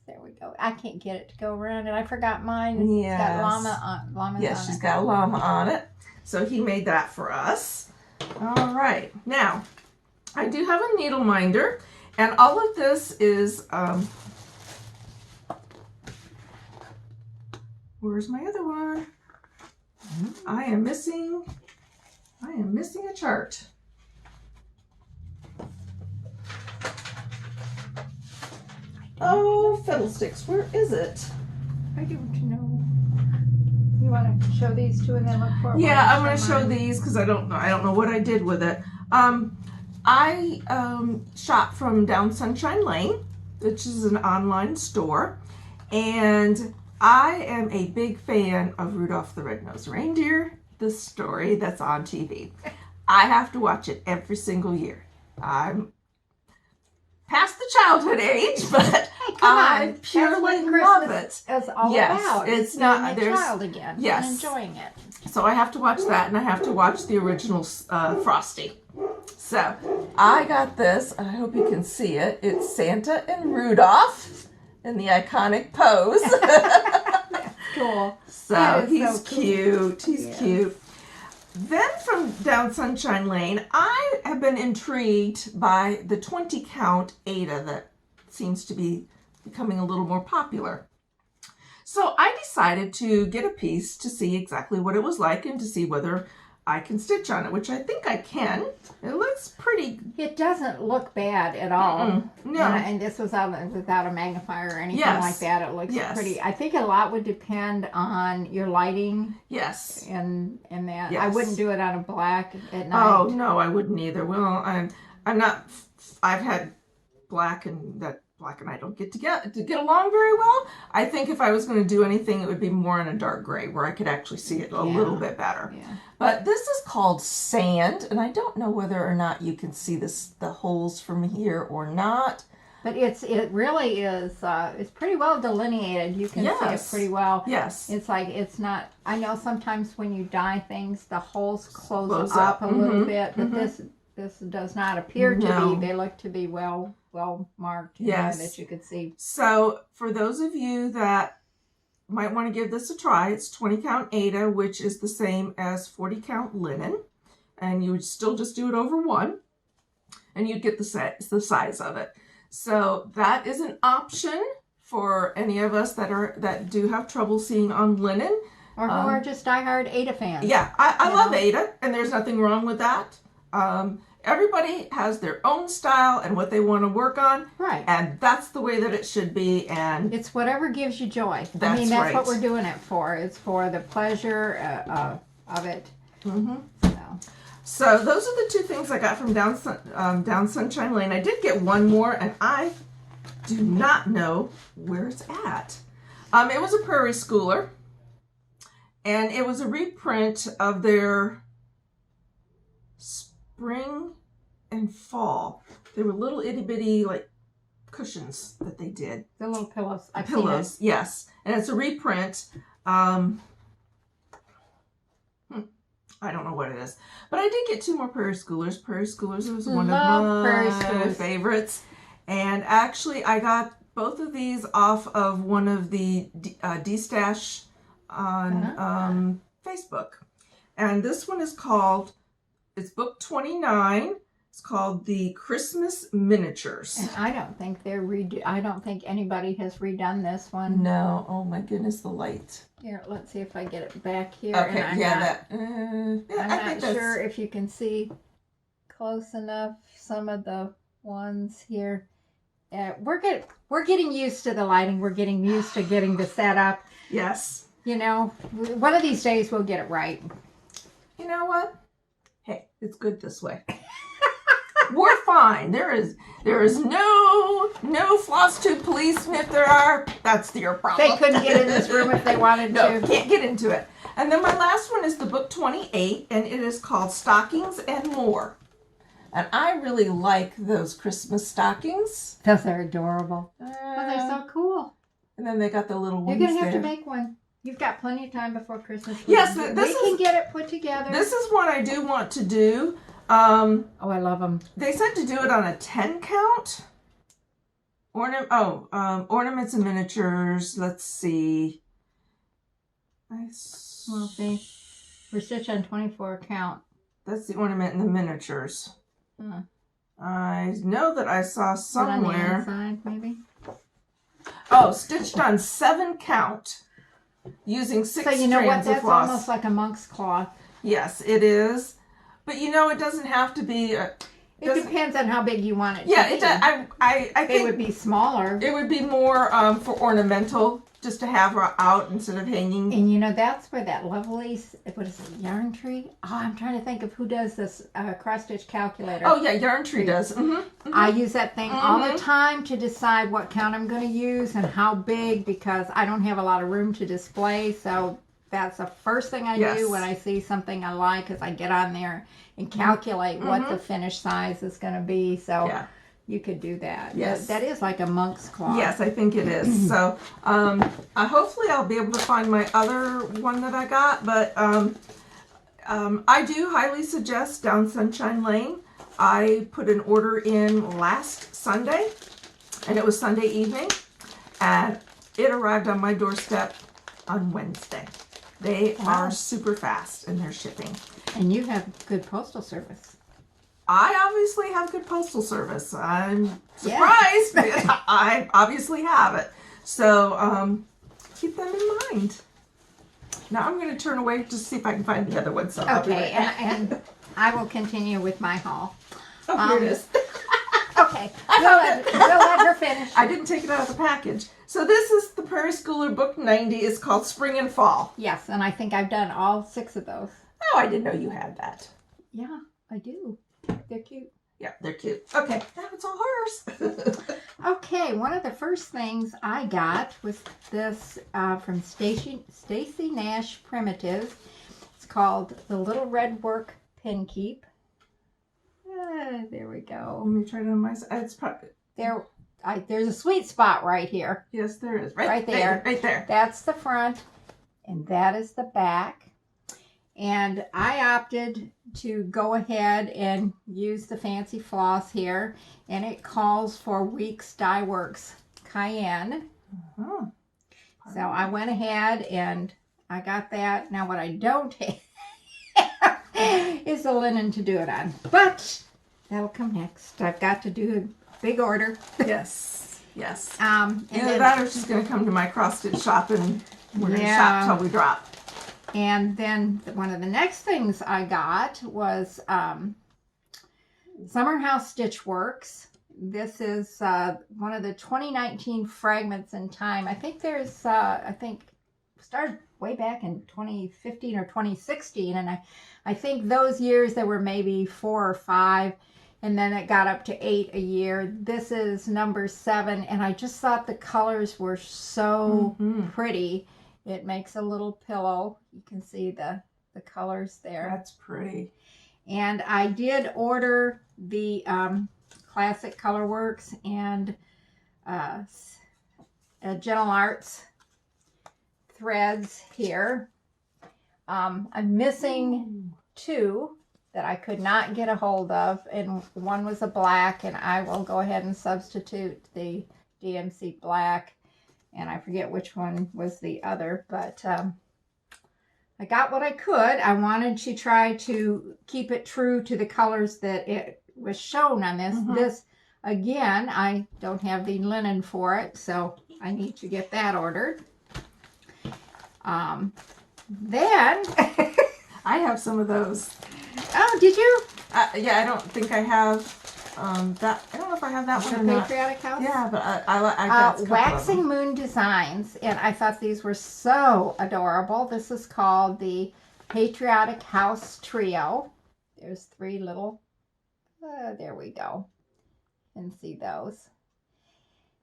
S2: There we go. I can't get it to go around, and I forgot mine.
S1: Yes.
S2: It's got llamas
S1: yes,
S2: on
S1: she's
S2: it.
S1: got a llama on it. So he made that for us. All right. Now, I do have a needle minder. And all of this is, where's my other one? I am missing a chart. Oh, fiddlesticks, where is it?
S2: I don't know. You want to show these two and then look for it?
S1: Yeah, I'm going to show these because I don't know what I did with it. I shop from Down Sunshine Lane, which is an online store, and I am a big fan of Rudolph the Red-Nosed Reindeer, the story that's on TV. I have to watch it every single year. I'm past the childhood age, but I purely love it.
S2: It's all about.
S1: It's not
S2: being a child again.
S1: Yes,
S2: and enjoying it.
S1: So I have to watch that, and I have to watch the original Frosty. So I got this. I hope you can see it. It's Santa and Rudolph in the iconic pose.
S2: Cool.
S1: So he's cute. He's cute. Then from Down Sunshine Lane, I have been intrigued by the 20 count Eyre that seems to be becoming a little more popular. So I decided to get a piece to see exactly what it was like and to see whether I can stitch on it, which I think I can. It looks pretty.
S2: It doesn't look bad at all.
S1: No.
S2: And this was without a magnifier or anything like that. It looks pretty. I think a lot would depend on your lighting.
S1: Yes.
S2: And that.
S1: Yes.
S2: I wouldn't do it on a black at night.
S1: Oh, no, I wouldn't either. Well, I'm not. I've had black and I don't get to get along very well. I think if I was going to do anything, it would be more in a dark gray where I could actually see it a little bit better. Yeah. But this is called Sand, and I don't know whether or not you can see the holes from here or not.
S2: But it really is. It's pretty well delineated. You can see it pretty well.
S1: Yes.
S2: It's like it's not. I know sometimes when you dye things, the holes close up a little bit, but this does not appear to be. They look to be well marked. That you could see.
S1: So for those of you that might want to give this a try, it's 20 count Eyre, which is the same as 40 count linen, and you would still just do it over 1, and you'd get the size of it. So that is an option for any of us that do have trouble seeing on linen,
S2: or who are just diehard Eyre fans.
S1: Yeah, I love Eyre, and there's nothing wrong with that. Everybody has their own style and what they want to work on.
S2: Right. And
S1: that's the way that it should be. And
S2: it's whatever gives you joy.
S1: That's
S2: right. What we're doing it for. It's for the pleasure of it.
S1: So those are the 2 things I got from Down Sunshine Lane. I did get one more, and I do not know where it's at. It was a Prairie Schooler, and it was a reprint of their spring and fall. They were little itty bitty like cushions that they did.
S2: The little pillows. I've
S1: Pillows,
S2: seen it.
S1: yes. And it's a reprint. I don't know what it is. But I did get 2 more Prairie Schoolers. Prairie Schoolers was one of my favorites. And actually, I got both of these off of one of the D-Stash on Facebook. And this one is called, it's book 29. It's called The Christmas Miniatures.
S2: And I don't think I don't think anybody has redone this one.
S1: No. Oh my goodness, the light.
S2: Here, let's see if I get it back here.
S1: Okay,
S2: and
S1: I'm
S2: not sure if you can see close enough some of the ones here. We're getting used to the lighting. We're getting used to getting the setup.
S1: Yes.
S2: You know, one of these days we'll get it right.
S1: You know what? Hey, it's good this way. We're fine. There is no Flosstube police, and if there are, that's your problem.
S2: They couldn't get in this room if they wanted
S1: No,
S2: to.
S1: can't get into it. And then my last one is the book 28, and it is called Stockings and More. And I really like those Christmas stockings.
S2: Those are adorable. They're so cool.
S1: And then they got the little ones.
S2: You're going to have
S1: there.
S2: to make one. You've got plenty of time before Christmas.
S1: Yes,
S2: we can get it put together.
S1: This is one I do want to do.
S2: Oh, I love them.
S1: They said to do it on a 10 count. Ornaments and miniatures. Let's see.
S2: Well, see, we're stitched on 24 count.
S1: That's the ornament and the miniatures.
S2: Huh.
S1: I know that I saw somewhere.
S2: On the inside, maybe.
S1: Oh, stitched on 7 count, using 6
S2: So you know what?
S1: strands of
S2: That's
S1: floss.
S2: almost like a monk's cloth.
S1: Yes, it is. But you know, it doesn't have to be.
S2: It depends on how big you want it.
S1: Yeah,
S2: to
S1: it
S2: be.
S1: does. I think
S2: It would be smaller.
S1: it would be more for ornamental, just to have her out instead of hanging.
S2: And you know, that's where that lovely, what is it, yarn tree? Oh, I'm trying to think of who does this cross stitch calculator.
S1: Oh yeah, Yarn Tree does. Mm-hmm.
S2: I use that thing all the time to decide what count I'm going to use and how big, because I don't have a lot of room to display. So that's the first thing I do when I see something I like, is I get on there and calculate what the finished size is going to be. So you could do that.
S1: Yes.
S2: That is like a monk's cloth.
S1: Yes, I think it is. So hopefully I'll be able to find my other one that I got. But I do highly suggest Down Sunshine Lane. I put an order in last Sunday, and it was Sunday evening, and it arrived on my doorstep on Wednesday. They are super fast in their shipping.
S2: And you have good postal service.
S1: I obviously have good postal service. I'm surprised, but I obviously have it. So keep them in mind. Now I'm going to turn away to see if I can find the other one. So
S2: Okay, and I will continue with my haul.
S1: Oh, here it is.
S2: Okay, we'll let her finish.
S1: I didn't take it out of the package. So this is the Prairie Schooler book 90. It's called Spring and Fall.
S2: Yes, and I think I've done all 6 of those.
S1: Oh, I didn't know you had that.
S2: Yeah, I do. They're cute.
S1: Yeah, they're cute. Okay, now it's all hers.
S2: Okay, one of the first things I got was this from Stacy Nash Primitives. It's called The Little Red Work Pin Keep. There we go.
S1: Let me try it on my side. It's probably...
S2: There's a sweet spot right here.
S1: Yes, there is.
S2: Right there.
S1: Right there.
S2: That's the front, and that is the back. And I opted to go ahead and use the fancy floss here, and it calls for Weeks Dye Works Cayenne.
S1: Uh-huh.
S2: So I went ahead and I got that. Now what I don't have is the linen to do it on, but that'll come next. I've got to do a big order.
S1: Yes. Yes.
S2: And
S1: Either
S2: then,
S1: that or she's going to come to my cross-stitch shop and we're going to shop till we drop.
S2: And then one of the next things I got was Summerhouse Stitch Works. This is one of the 2019 Fragments in Time. I think there's, started way back in 2015 or 2016. And I think those years there were maybe 4 or 5. and then it got up to 8 a year. This is number 7, and I just thought the colors were so pretty. It makes a little pillow. You can see the colors there.
S1: That's pretty.
S2: And I did order the Classic Colorworks and Gentle Arts threads here. I'm missing 2 that I could not get a hold of, and one was a black, and I will go ahead and substitute the DMC black, and I forget which one was the other, but I got what I could. I wanted to try to keep it true to the colors that it was shown on this. This, again, I don't have the linen for it, so I need to get that ordered. Then
S1: I have some of those.
S2: Oh, did you?
S1: Yeah, I don't think I have that. I don't know if I have that one or
S2: The
S1: not.
S2: Patriotic House?
S1: Yeah, but I got a couple of
S2: Waxing
S1: them.
S2: Moon Designs, and I thought these were so adorable. This is called the Patriotic House Trio. There's 3 little, there we go. You can see those.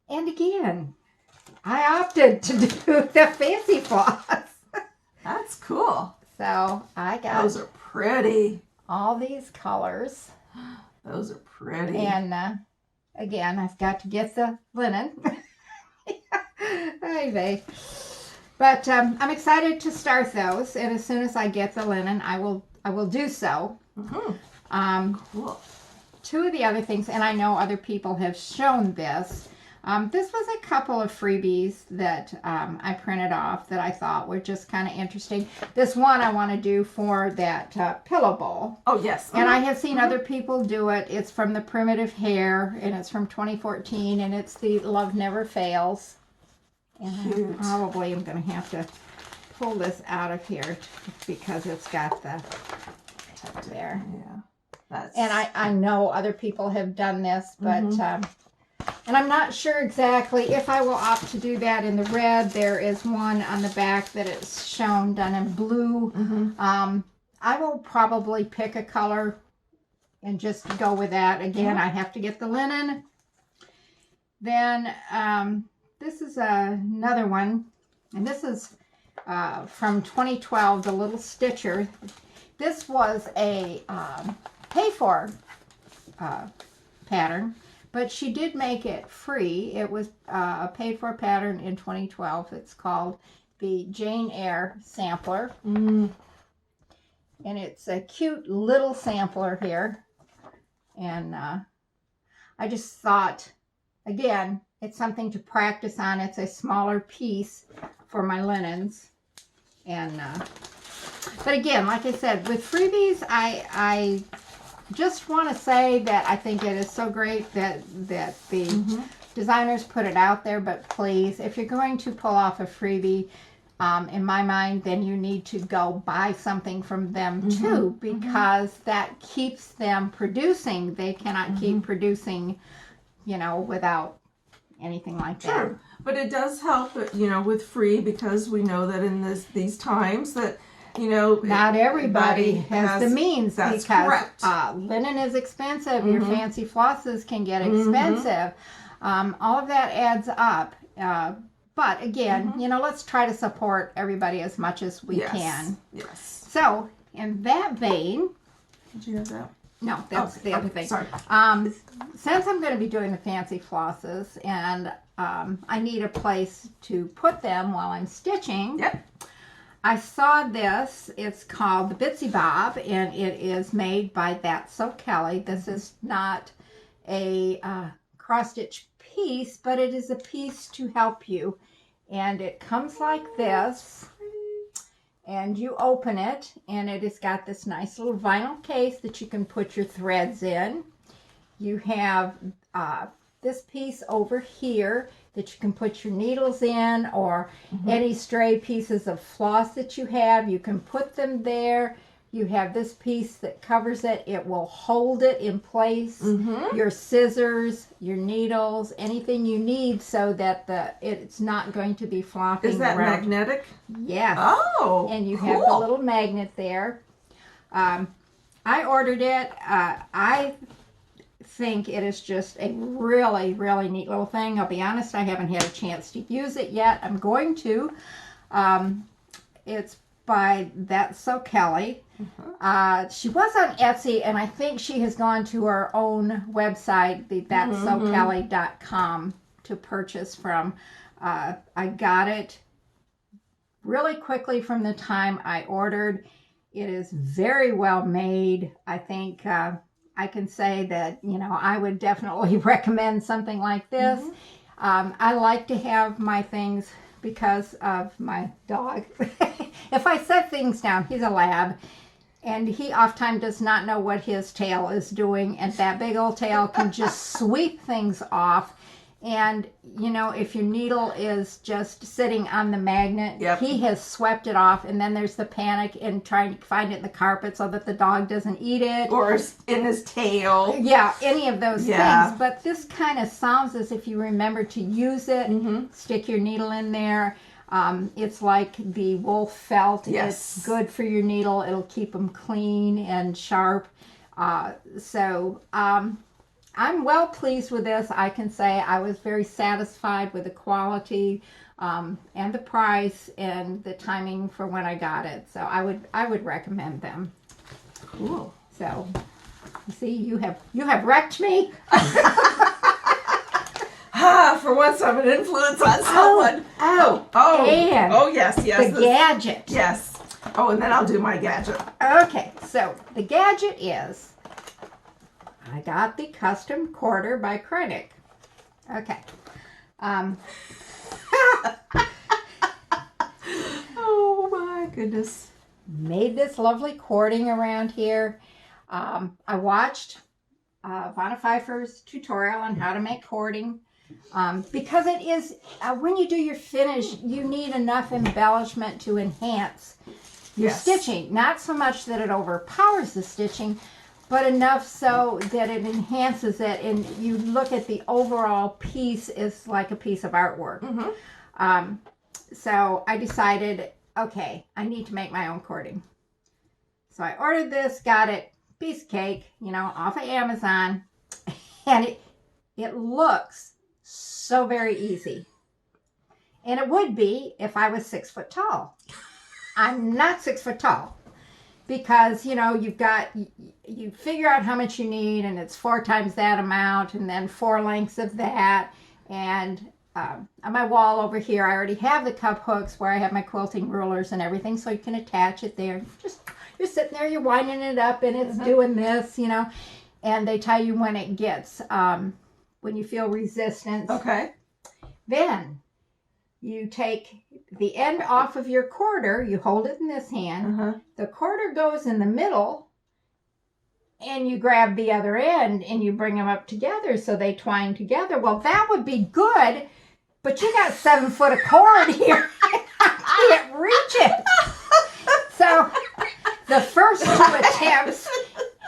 S2: And again, I opted to do the fancy floss.
S1: That's cool.
S2: So I got
S1: Those are pretty.
S2: all these colors.
S1: Those are pretty.
S2: And again, I've got to get the linen. Anyway, but I'm excited to start those, and as soon as I get the linen, I will do so.
S1: Cool.
S2: 2 of the other things, and I know other people have shown this. This was a couple of freebies that I printed off that I thought were just kind of interesting. This one I want to do for that pillow bowl.
S1: Oh, yes.
S2: And I have seen other people do it. It's from the Primitive Hair, and it's from 2014, and it's the Love Never Fails. And I probably am going to have to pull this out of here because it's got the there.
S1: Yeah.
S2: And I know other people have done this, but and I'm not sure exactly if I will opt to do that in the red. There is one on the back that is shown done in blue. I will probably pick a color and just go with that. Again, I have to get the linen. Then this is another one, and this is from 2012, the Little Stitcher. This was a pay-for pattern, but she did make it free. It was a paid-for pattern in 2012. It's called the Jane Eyre Sampler. And it's a cute little sampler here. And I just thought, again, it's something to practice on. It's a smaller piece for my linens. And but again, like I said, with freebies, I just want to say that I think it is so great that the designers put it out there. But please, if you're going to pull off a freebie, in my mind, then you need to go buy something from them too, because that keeps them producing. They cannot keep producing, you know, without anything like that.
S1: Sure. But it does help, you know, with free, because we know that in these times that, you know,
S2: not everybody has the means,
S1: that's
S2: because
S1: correct.
S2: Linen is expensive. Your fancy flosses can get expensive. All of that adds up. But again, you know, let's try to support everybody as much as we can.
S1: Yes.
S2: So in that vein,
S1: Did you have that?
S2: no, that's the other thing.
S1: Sorry.
S2: Since I'm going to be doing the fancy flosses, and I need a place to put them while I'm stitching.
S1: Yep.
S2: I saw this. It's called the Bitsy Bob, and it is made by That's So Calee. This is not a cross-stitch piece, but it is a piece to help you. And it comes like this, and you open it, and it has got this nice little vinyl case that you can put your threads in. You have this piece over here that you can put your needles in, or any stray pieces of floss that you have. You can put them there. You have this piece that covers it. It will hold it in place. Your scissors, your needles, anything you need, so that it's not going to be flopping
S1: Is that
S2: around.
S1: magnetic?
S2: Yes.
S1: Oh,
S2: And you
S1: cool.
S2: have the little magnet there. I ordered it. I think it is just a really, really neat little thing. I'll be honest, I haven't had a chance to use it yet. I'm going to. It's by That's So Calee. She was on Etsy, and I think she has gone to her own website, the that'ssocalee.com, to purchase from. I got it really quickly from the time I ordered. It is very well made. I think I can say that, you know, I would definitely recommend something like this. I like to have my things because of my dog. If I set things down, he's a lab, and he oftentimes does not know what his tail is doing, and that big old tail can just sweep things off. And, you know, if your needle is just sitting on the magnet, he has swept it off, and then there's the panic in trying to find it in the carpet so that the dog doesn't eat it.
S1: Or in his tail.
S2: Yeah, any of those things. But this kind of sounds as if you remember to use it, stick your needle in there. It's like the wool felt. It's good for your needle. It'll keep them clean and sharp. I'm well pleased with this. I can say I was very satisfied with the quality and the price and the timing for when I got it. So I would recommend them.
S1: Cool.
S2: So you see, you have wrecked me.
S1: For once I'm an influence on someone.
S2: And
S1: yes.
S2: The gadget.
S1: Yes. Oh, and then I'll do my gadget.
S2: Okay, so the gadget is, I got the custom quarter by Critic. Okay.
S1: Oh my goodness.
S2: Made this lovely cording around here. I watched Vanna Pfeiffer's tutorial on how to make cording. Because it is, when you do your finish, you need enough embellishment to enhance your stitching. Not so much that it overpowers the stitching, but enough so that it enhances it, and you look at the overall piece as like a piece of artwork. So I decided, okay, I need to make my own cording. So I ordered this, got it, piece of cake, you know, off of Amazon, and it looks so very easy. And it would be if I was 6 foot tall. I'm not 6 foot tall. Because, you know, you figure out how much you need, and it's 4 times that amount, and then 4 lengths of that. And on my wall over here, I already have the cup hooks where I have my quilting rulers and everything, so you can attach it there. You're sitting there, you're winding it up, and it's doing this, you know. And they tell you when it gets, when you feel resistance.
S1: Okay.
S2: Then you take the end off of your quarter, you hold it in this hand, the quarter goes in the middle, and you grab the other end and you bring them up together so they twine together. Well, that would be good, but you got 7 foot of cord here. I can't reach it. So the first 2 attempts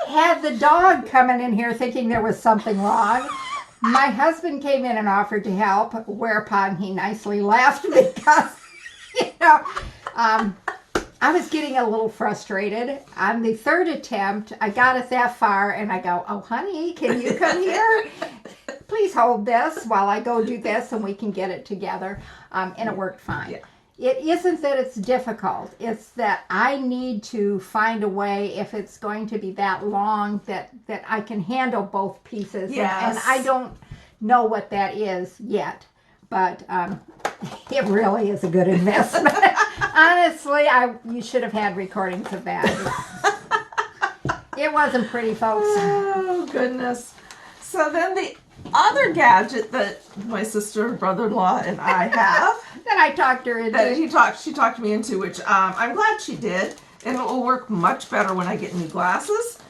S2: had the dog coming in here thinking there was something wrong. My husband came in and offered to help, whereupon he nicely left because, you know, I was getting a little frustrated. On the 3rd attempt, I got it that far, and I go, oh, honey, can you come here? Please hold this while I go do this, and we can get it together. And it worked fine. Yeah. It isn't that it's difficult. It's that I need to find a way, if it's going to be that long, that I can handle both pieces.
S1: Yes.
S2: And I don't know what that is yet. But it really is a good investment. Honestly, you should have had recordings of that. It wasn't pretty, folks.
S1: Oh, goodness. So then the other gadget that my sister, brother-in-law, and I have
S2: that I talked her into.
S1: That she talked me into, which I'm glad she did, and it will work much better when I get new glasses,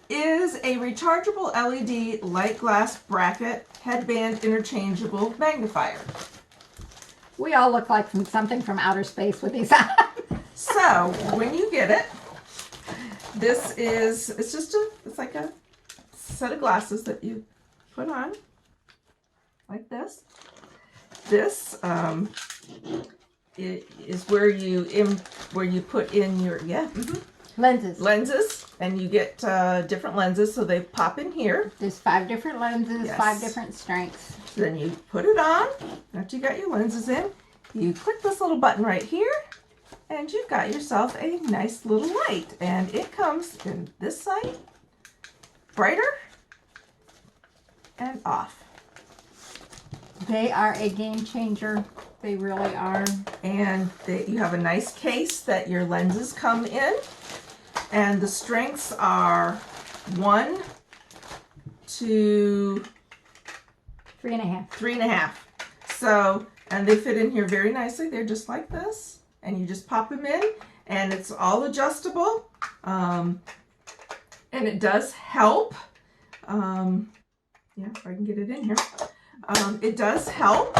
S1: is a rechargeable LED light glass bracket headband interchangeable magnifier.
S2: We all look like something from outer space with these on.
S1: So when you get it, it's like a set of glasses that you put on like this. This it is where you put in your lenses, And you get different lenses, so they pop in here.
S2: There's 5 different lenses,
S1: Yes.
S2: 5 different strengths.
S1: Then you put it on. After you got your lenses in, you click this little button right here, and you've got yourself a nice little light. And it comes in this side, brighter, and off.
S2: They are a game changer. They really are.
S1: And you have a nice case that your lenses come in. And the strengths are 1 to
S2: 3.5.
S1: 3.5. So, and they fit in here very nicely. They're just like this. And you just pop them in, and it's all adjustable. And it does help. Yeah, if I can get it in here. It does help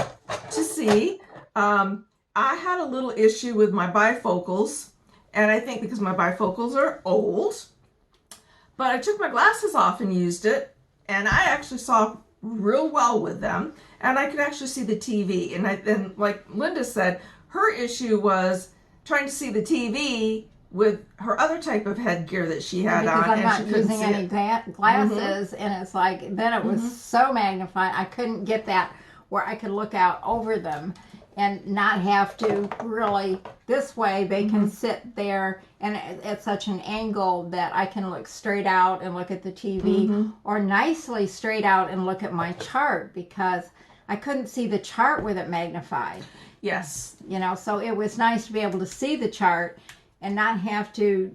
S1: to see. I had a little issue with my bifocals. And I think because my bifocals are old, but I took my glasses off and used it, and I actually saw real well with them, and I could actually see the TV. And like Linda said, her issue was trying to see the TV with her other type of headgear that she had
S2: because
S1: on,
S2: I'm
S1: and
S2: not
S1: she couldn't
S2: using
S1: see
S2: any
S1: it.
S2: glasses, and it's like then it was so magnified. I couldn't get that where I could look out over them and not have to really, this way they can sit there and at such an angle that I can look straight out and look at the TV, or nicely straight out and look at my chart, because I couldn't see the chart with it magnified.
S1: Yes.
S2: You know, so it was nice to be able to see the chart and not have to,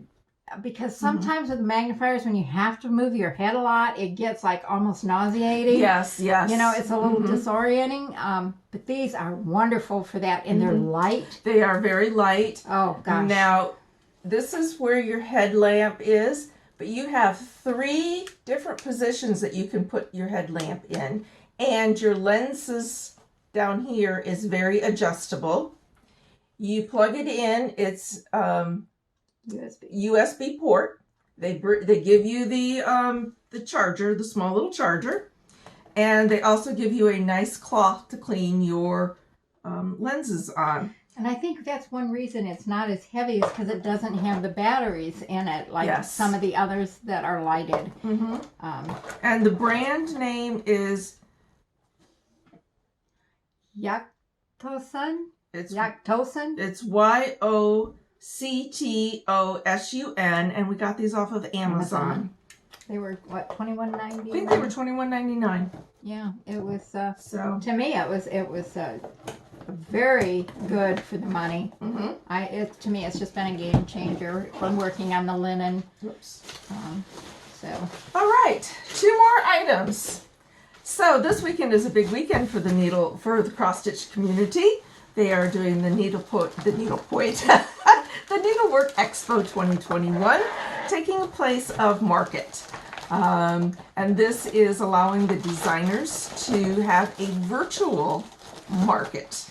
S2: because sometimes with magnifiers, when you have to move your head a lot, it gets like almost nauseating.
S1: Yes, yes.
S2: You know, it's a little disorienting. But these are wonderful for that, and they're light.
S1: They are very light.
S2: Oh, gosh.
S1: Now, this is where your headlamp is, but you have 3 different positions that you can put your headlamp in. And your lenses down here is very adjustable. You plug it in. It's USB port. They give you the charger, the small little charger, and they also give you a nice cloth to clean your lenses on.
S2: And I think that's one reason it's not as heavy, is because it doesn't have the batteries in it like some of the others that are lighted.
S1: And the brand name is
S2: Yoctosun.
S1: It's
S2: Yoctosun.
S1: It's YOCTOSUN, and we got these off of Amazon.
S2: They were what, $21.90?
S1: I think they were $21.99.
S2: Yeah, it was.
S1: So
S2: to me, it was very good for the money. To me, it's just been a game changer when working on the linen.
S1: Oops.
S2: So.
S1: All right, 2 more items. So this weekend is a big weekend for the cross stitch community. They are doing the Needlework Expo 2021, taking place of Market. And this is allowing the designers to have a virtual market.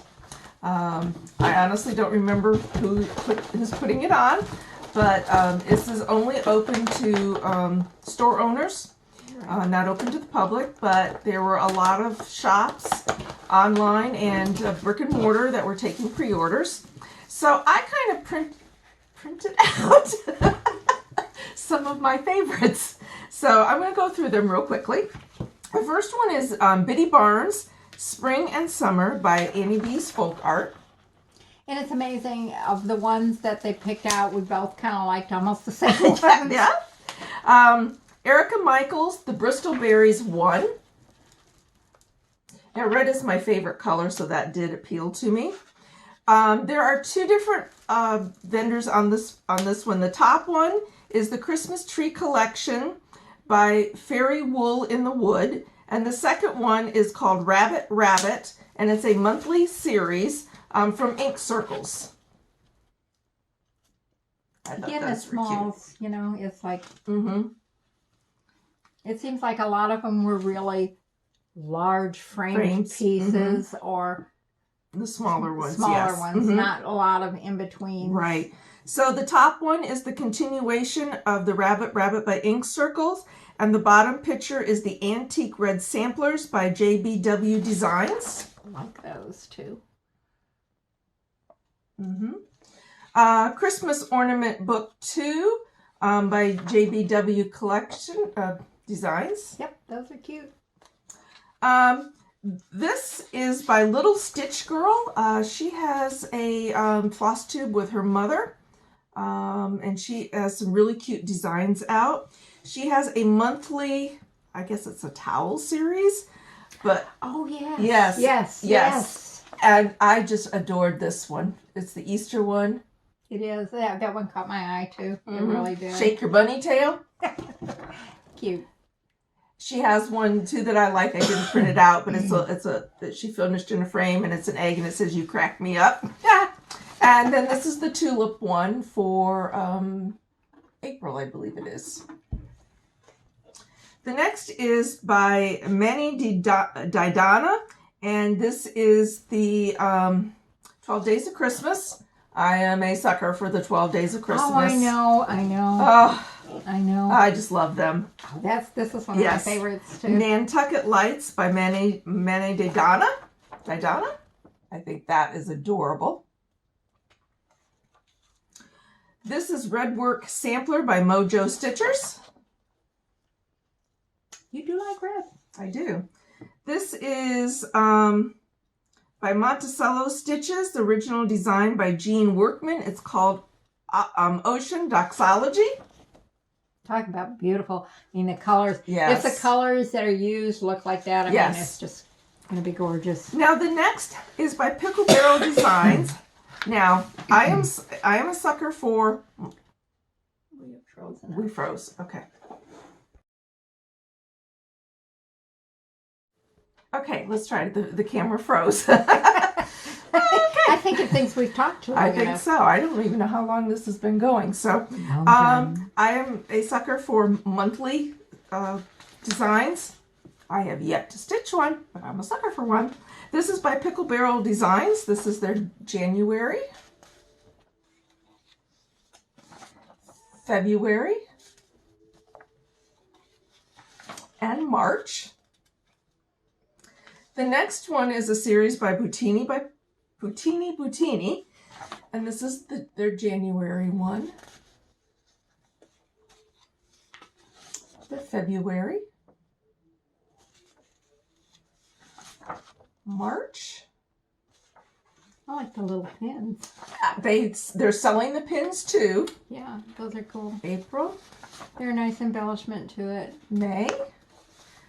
S1: I honestly don't remember who's putting it on, but this is only open to store owners. Not open to the public, but there were a lot of shops online and brick and mortar that were taking pre-orders. So I kind of printed out some of my favorites. So I'm going to go through them real quickly. The first one is Biddy Barnes, Spring and Summer by Annie B's Folk Art.
S2: And it's amazing, of the ones that they picked out, we both kind of liked almost the same ones.
S1: Yeah. Erica Michaels, The Bristol Berries 1. Now, red is my favorite color, so that did appeal to me. There are 2 different vendors on this one. The top one is the Christmas Tree Collection by Fairy Wool in the Wood. And the second one is called Rabbit Rabbit, and it's a monthly series from Ink Circles.
S2: Again, the smalls, you know, it's like... It seems like a lot of them were really large framed pieces, or
S1: the smaller ones.
S2: Not a lot of in between.
S1: Right. So the top one is the continuation of the Rabbit Rabbit by Ink Circles, and the bottom picture is the Antique Red Samplers by JBW Designs.
S2: I like those too.
S1: Christmas Ornament Book 2 by JBW Collection Designs.
S2: Yep, those are cute.
S1: This is by Little Stitch Girl. She has a floss tube with her mother, and she has some really cute designs out. She has a monthly, I guess it's a towel series, but
S2: oh
S1: yes, and I just adored this one. It's the Easter one.
S2: It is. That one caught my eye too. It really did.
S1: Shake your bunny tail.
S2: Cute.
S1: She has one too that I like. I didn't print it out, but it's a she finished in a frame, and it's an egg, and it says "You crack me up." And then this is the tulip one for April, I believe it is. The next is by Manny Didana, and this is the 12 Days of Christmas. I am a sucker for the 12 Days of Christmas.
S2: Oh, I know.
S1: Oh,
S2: I know.
S1: I just love them.
S2: This is one of my favorites too.
S1: Nantucket Lights by Manny Didana. I think that is adorable. This is Redwork Sampler by Mojo Stitchers.
S2: You do like red.
S1: I do. This is by Monticello Stitches, the original design by Jean Workman. It's called Ocean Doxology.
S2: Talk about beautiful. I mean, the colors.
S1: Yes.
S2: If the colors that are used look like that, I mean, it's just going to be gorgeous.
S1: Now, the next is by Pickle Barrel Designs. Now, I am a sucker for... We froze. Okay. Okay, let's try it. The camera froze.
S2: I think it thinks we've talked to
S1: I think so. I don't even know how long this has been going. So, I am a sucker for monthly designs. I have yet to stitch one, but I'm a sucker for one. This is by Pickle Barrel Designs. This is their January, February, and March. The next one is a series by Boutini Boutini, and this is their January one. The February, March.
S2: I like the little pins.
S1: They're selling the pins too.
S2: Yeah, those are cool.
S1: April.
S2: They're a nice embellishment to it.
S1: May.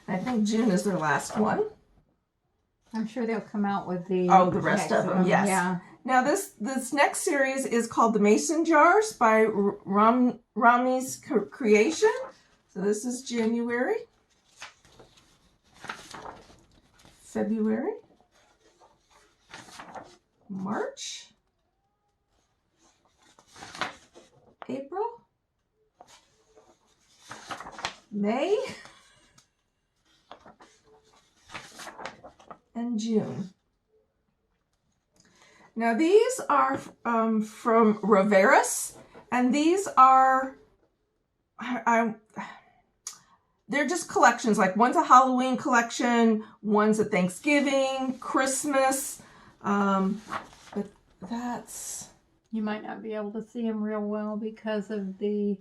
S1: I think June is their last one.
S2: I'm sure they'll come out with the
S1: rest of them. Yes.
S2: Yeah.
S1: Now this next series is called the Mason Jars by Romney's Creation. So this is January, February, March, April, May, and June. Now these are from Riveras, and these are they're just collections. Like one's a Halloween collection, one's a Thanksgiving, Christmas, but that's...
S2: You might not be able to see them real well because of the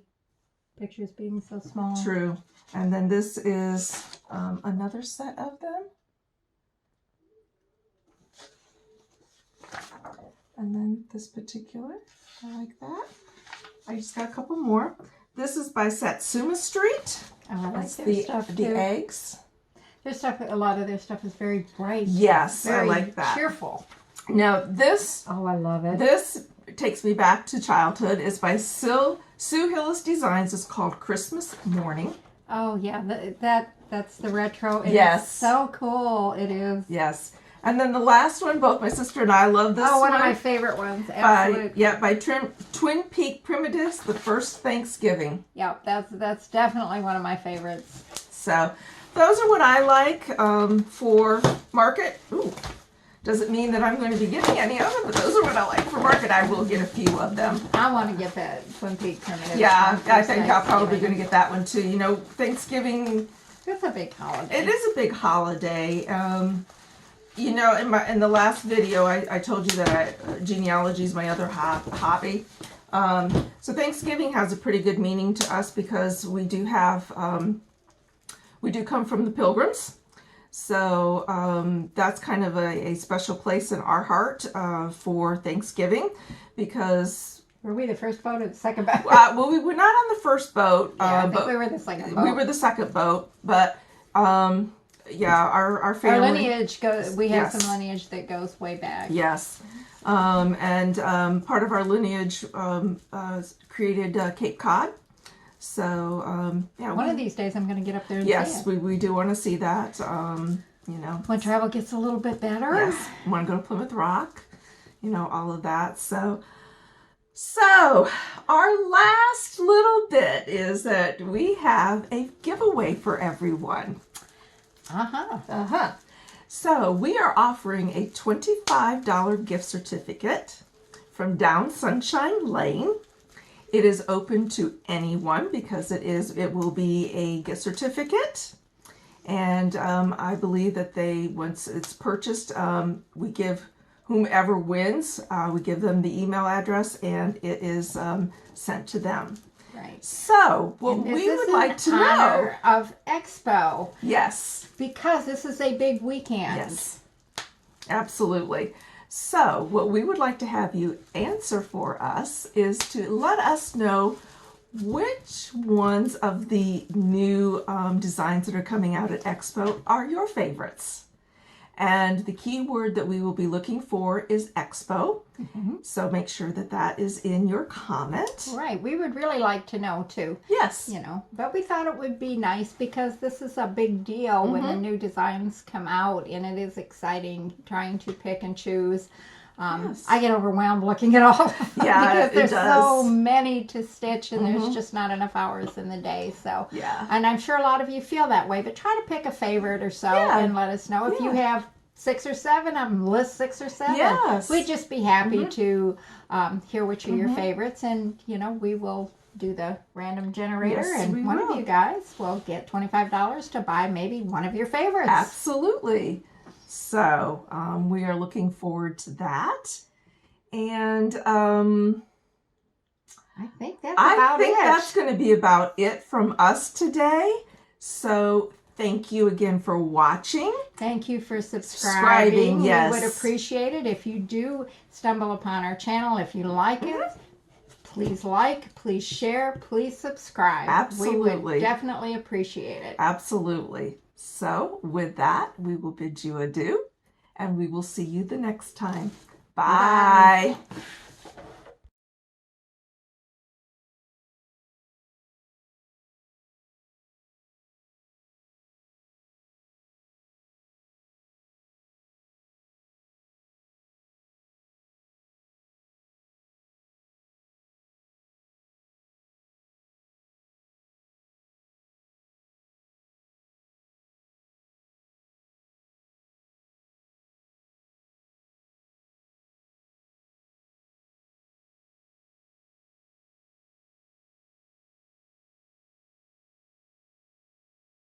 S2: pictures being so small.
S1: True. And then this is another set of them. And then this particular, I like that. I just got a couple more. This is by Satsuma Street.
S2: Oh, I like
S1: That's
S2: their stuff
S1: the
S2: too.
S1: eggs.
S2: Their stuff, a lot of their stuff is very bright.
S1: Yes,
S2: very
S1: I like that.
S2: Cheerful.
S1: Now this,
S2: oh, I love it.
S1: This takes me back to childhood. It's by Sue Hillis Designs. It's called Christmas Morning.
S2: Oh yeah, that's the retro. It
S1: Yes,
S2: is so cool. It is.
S1: Yes. And then the last one, both my sister and I love this one.
S2: Oh, one of my favorite ones. Absolutely.
S1: By Twin Peak Primitives, The First Thanksgiving.
S2: Yeah, that's definitely one of my favorites.
S1: So those are what I like for market. Ooh, doesn't mean that I'm going to be getting any of them, but those are what I like for market. I will get a few of them.
S2: I want to get that Twin Peak Primitive.
S1: Yeah, I think I'll probably going to get that one too. You know, Thanksgiving.
S2: It's a big holiday.
S1: It is a big holiday. You know, in the last video, I told you that genealogy is my other hobby. So Thanksgiving has a pretty good meaning to us because we do have, we do come from the Pilgrims. So that's kind of a special place in our heart for Thanksgiving because...
S2: Were we the first boat or the second boat?
S1: Well, we were not on the first boat.
S2: Yeah, I think we were the second boat.
S1: We were the second boat, but yeah, our family...
S2: Our lineage goes... We have
S1: Yes.
S2: some lineage that goes way back.
S1: Yes. And part of our lineage created Cape Cod. So, yeah.
S2: One of these days I'm going to get up there and
S1: Yes,
S2: see it.
S1: we do want to see that, you know.
S2: When travel gets a little bit better.
S1: Yes, want to go to Plymouth Rock, you know, all of that. So our last little bit is that we have a giveaway for everyone. So we are offering a $25 gift certificate from Down Sunshine Lane. It is open to anyone because it will be a gift certificate. And I believe that once it's purchased, we give whomever wins, we give them the email address and it is sent to them.
S2: Right.
S1: So what we would like to know
S2: of Expo.
S1: Yes.
S2: Because this is a big weekend.
S1: Yes. Absolutely. So what we would like to have you answer for us is to let us know which ones of the new designs that are coming out at Expo are your favorites. And the keyword that we will be looking for is Expo. So make sure that that is in your comment.
S2: Right. We would really like to know too.
S1: Yes.
S2: You know, but we thought it would be nice because this is a big deal when the new designs come out, and it is exciting trying to pick and choose.
S1: Yes.
S2: I get overwhelmed looking at all of them
S1: Yeah,
S2: because there's
S1: it does.
S2: so many to stitch and there's just not enough hours in the day. So
S1: Yeah.
S2: and I'm sure a lot of you feel that way, but try to pick a favorite or so and let us know if you have 6 or 7 of them. List 6 or 7.
S1: Yes.
S2: We'd just be happy to hear which are your favorites, and you know, we will do the random generator,
S1: Yes, we
S2: and one
S1: will.
S2: of you guys will get $25 to buy maybe one of your favorites.
S1: Absolutely. So we are looking forward to that. And
S2: I think that's about it.
S1: that's going to be about it from us today. So thank you again for watching.
S2: Thank you for subscribing.
S1: Yes.
S2: We would appreciate it if you do stumble upon our channel. If you like it, please like, please share, please subscribe.
S1: Absolutely.
S2: We would definitely appreciate it.
S1: Absolutely. So with that, we will bid you adieu, and we will see you the next time. Bye.
S2: Bye.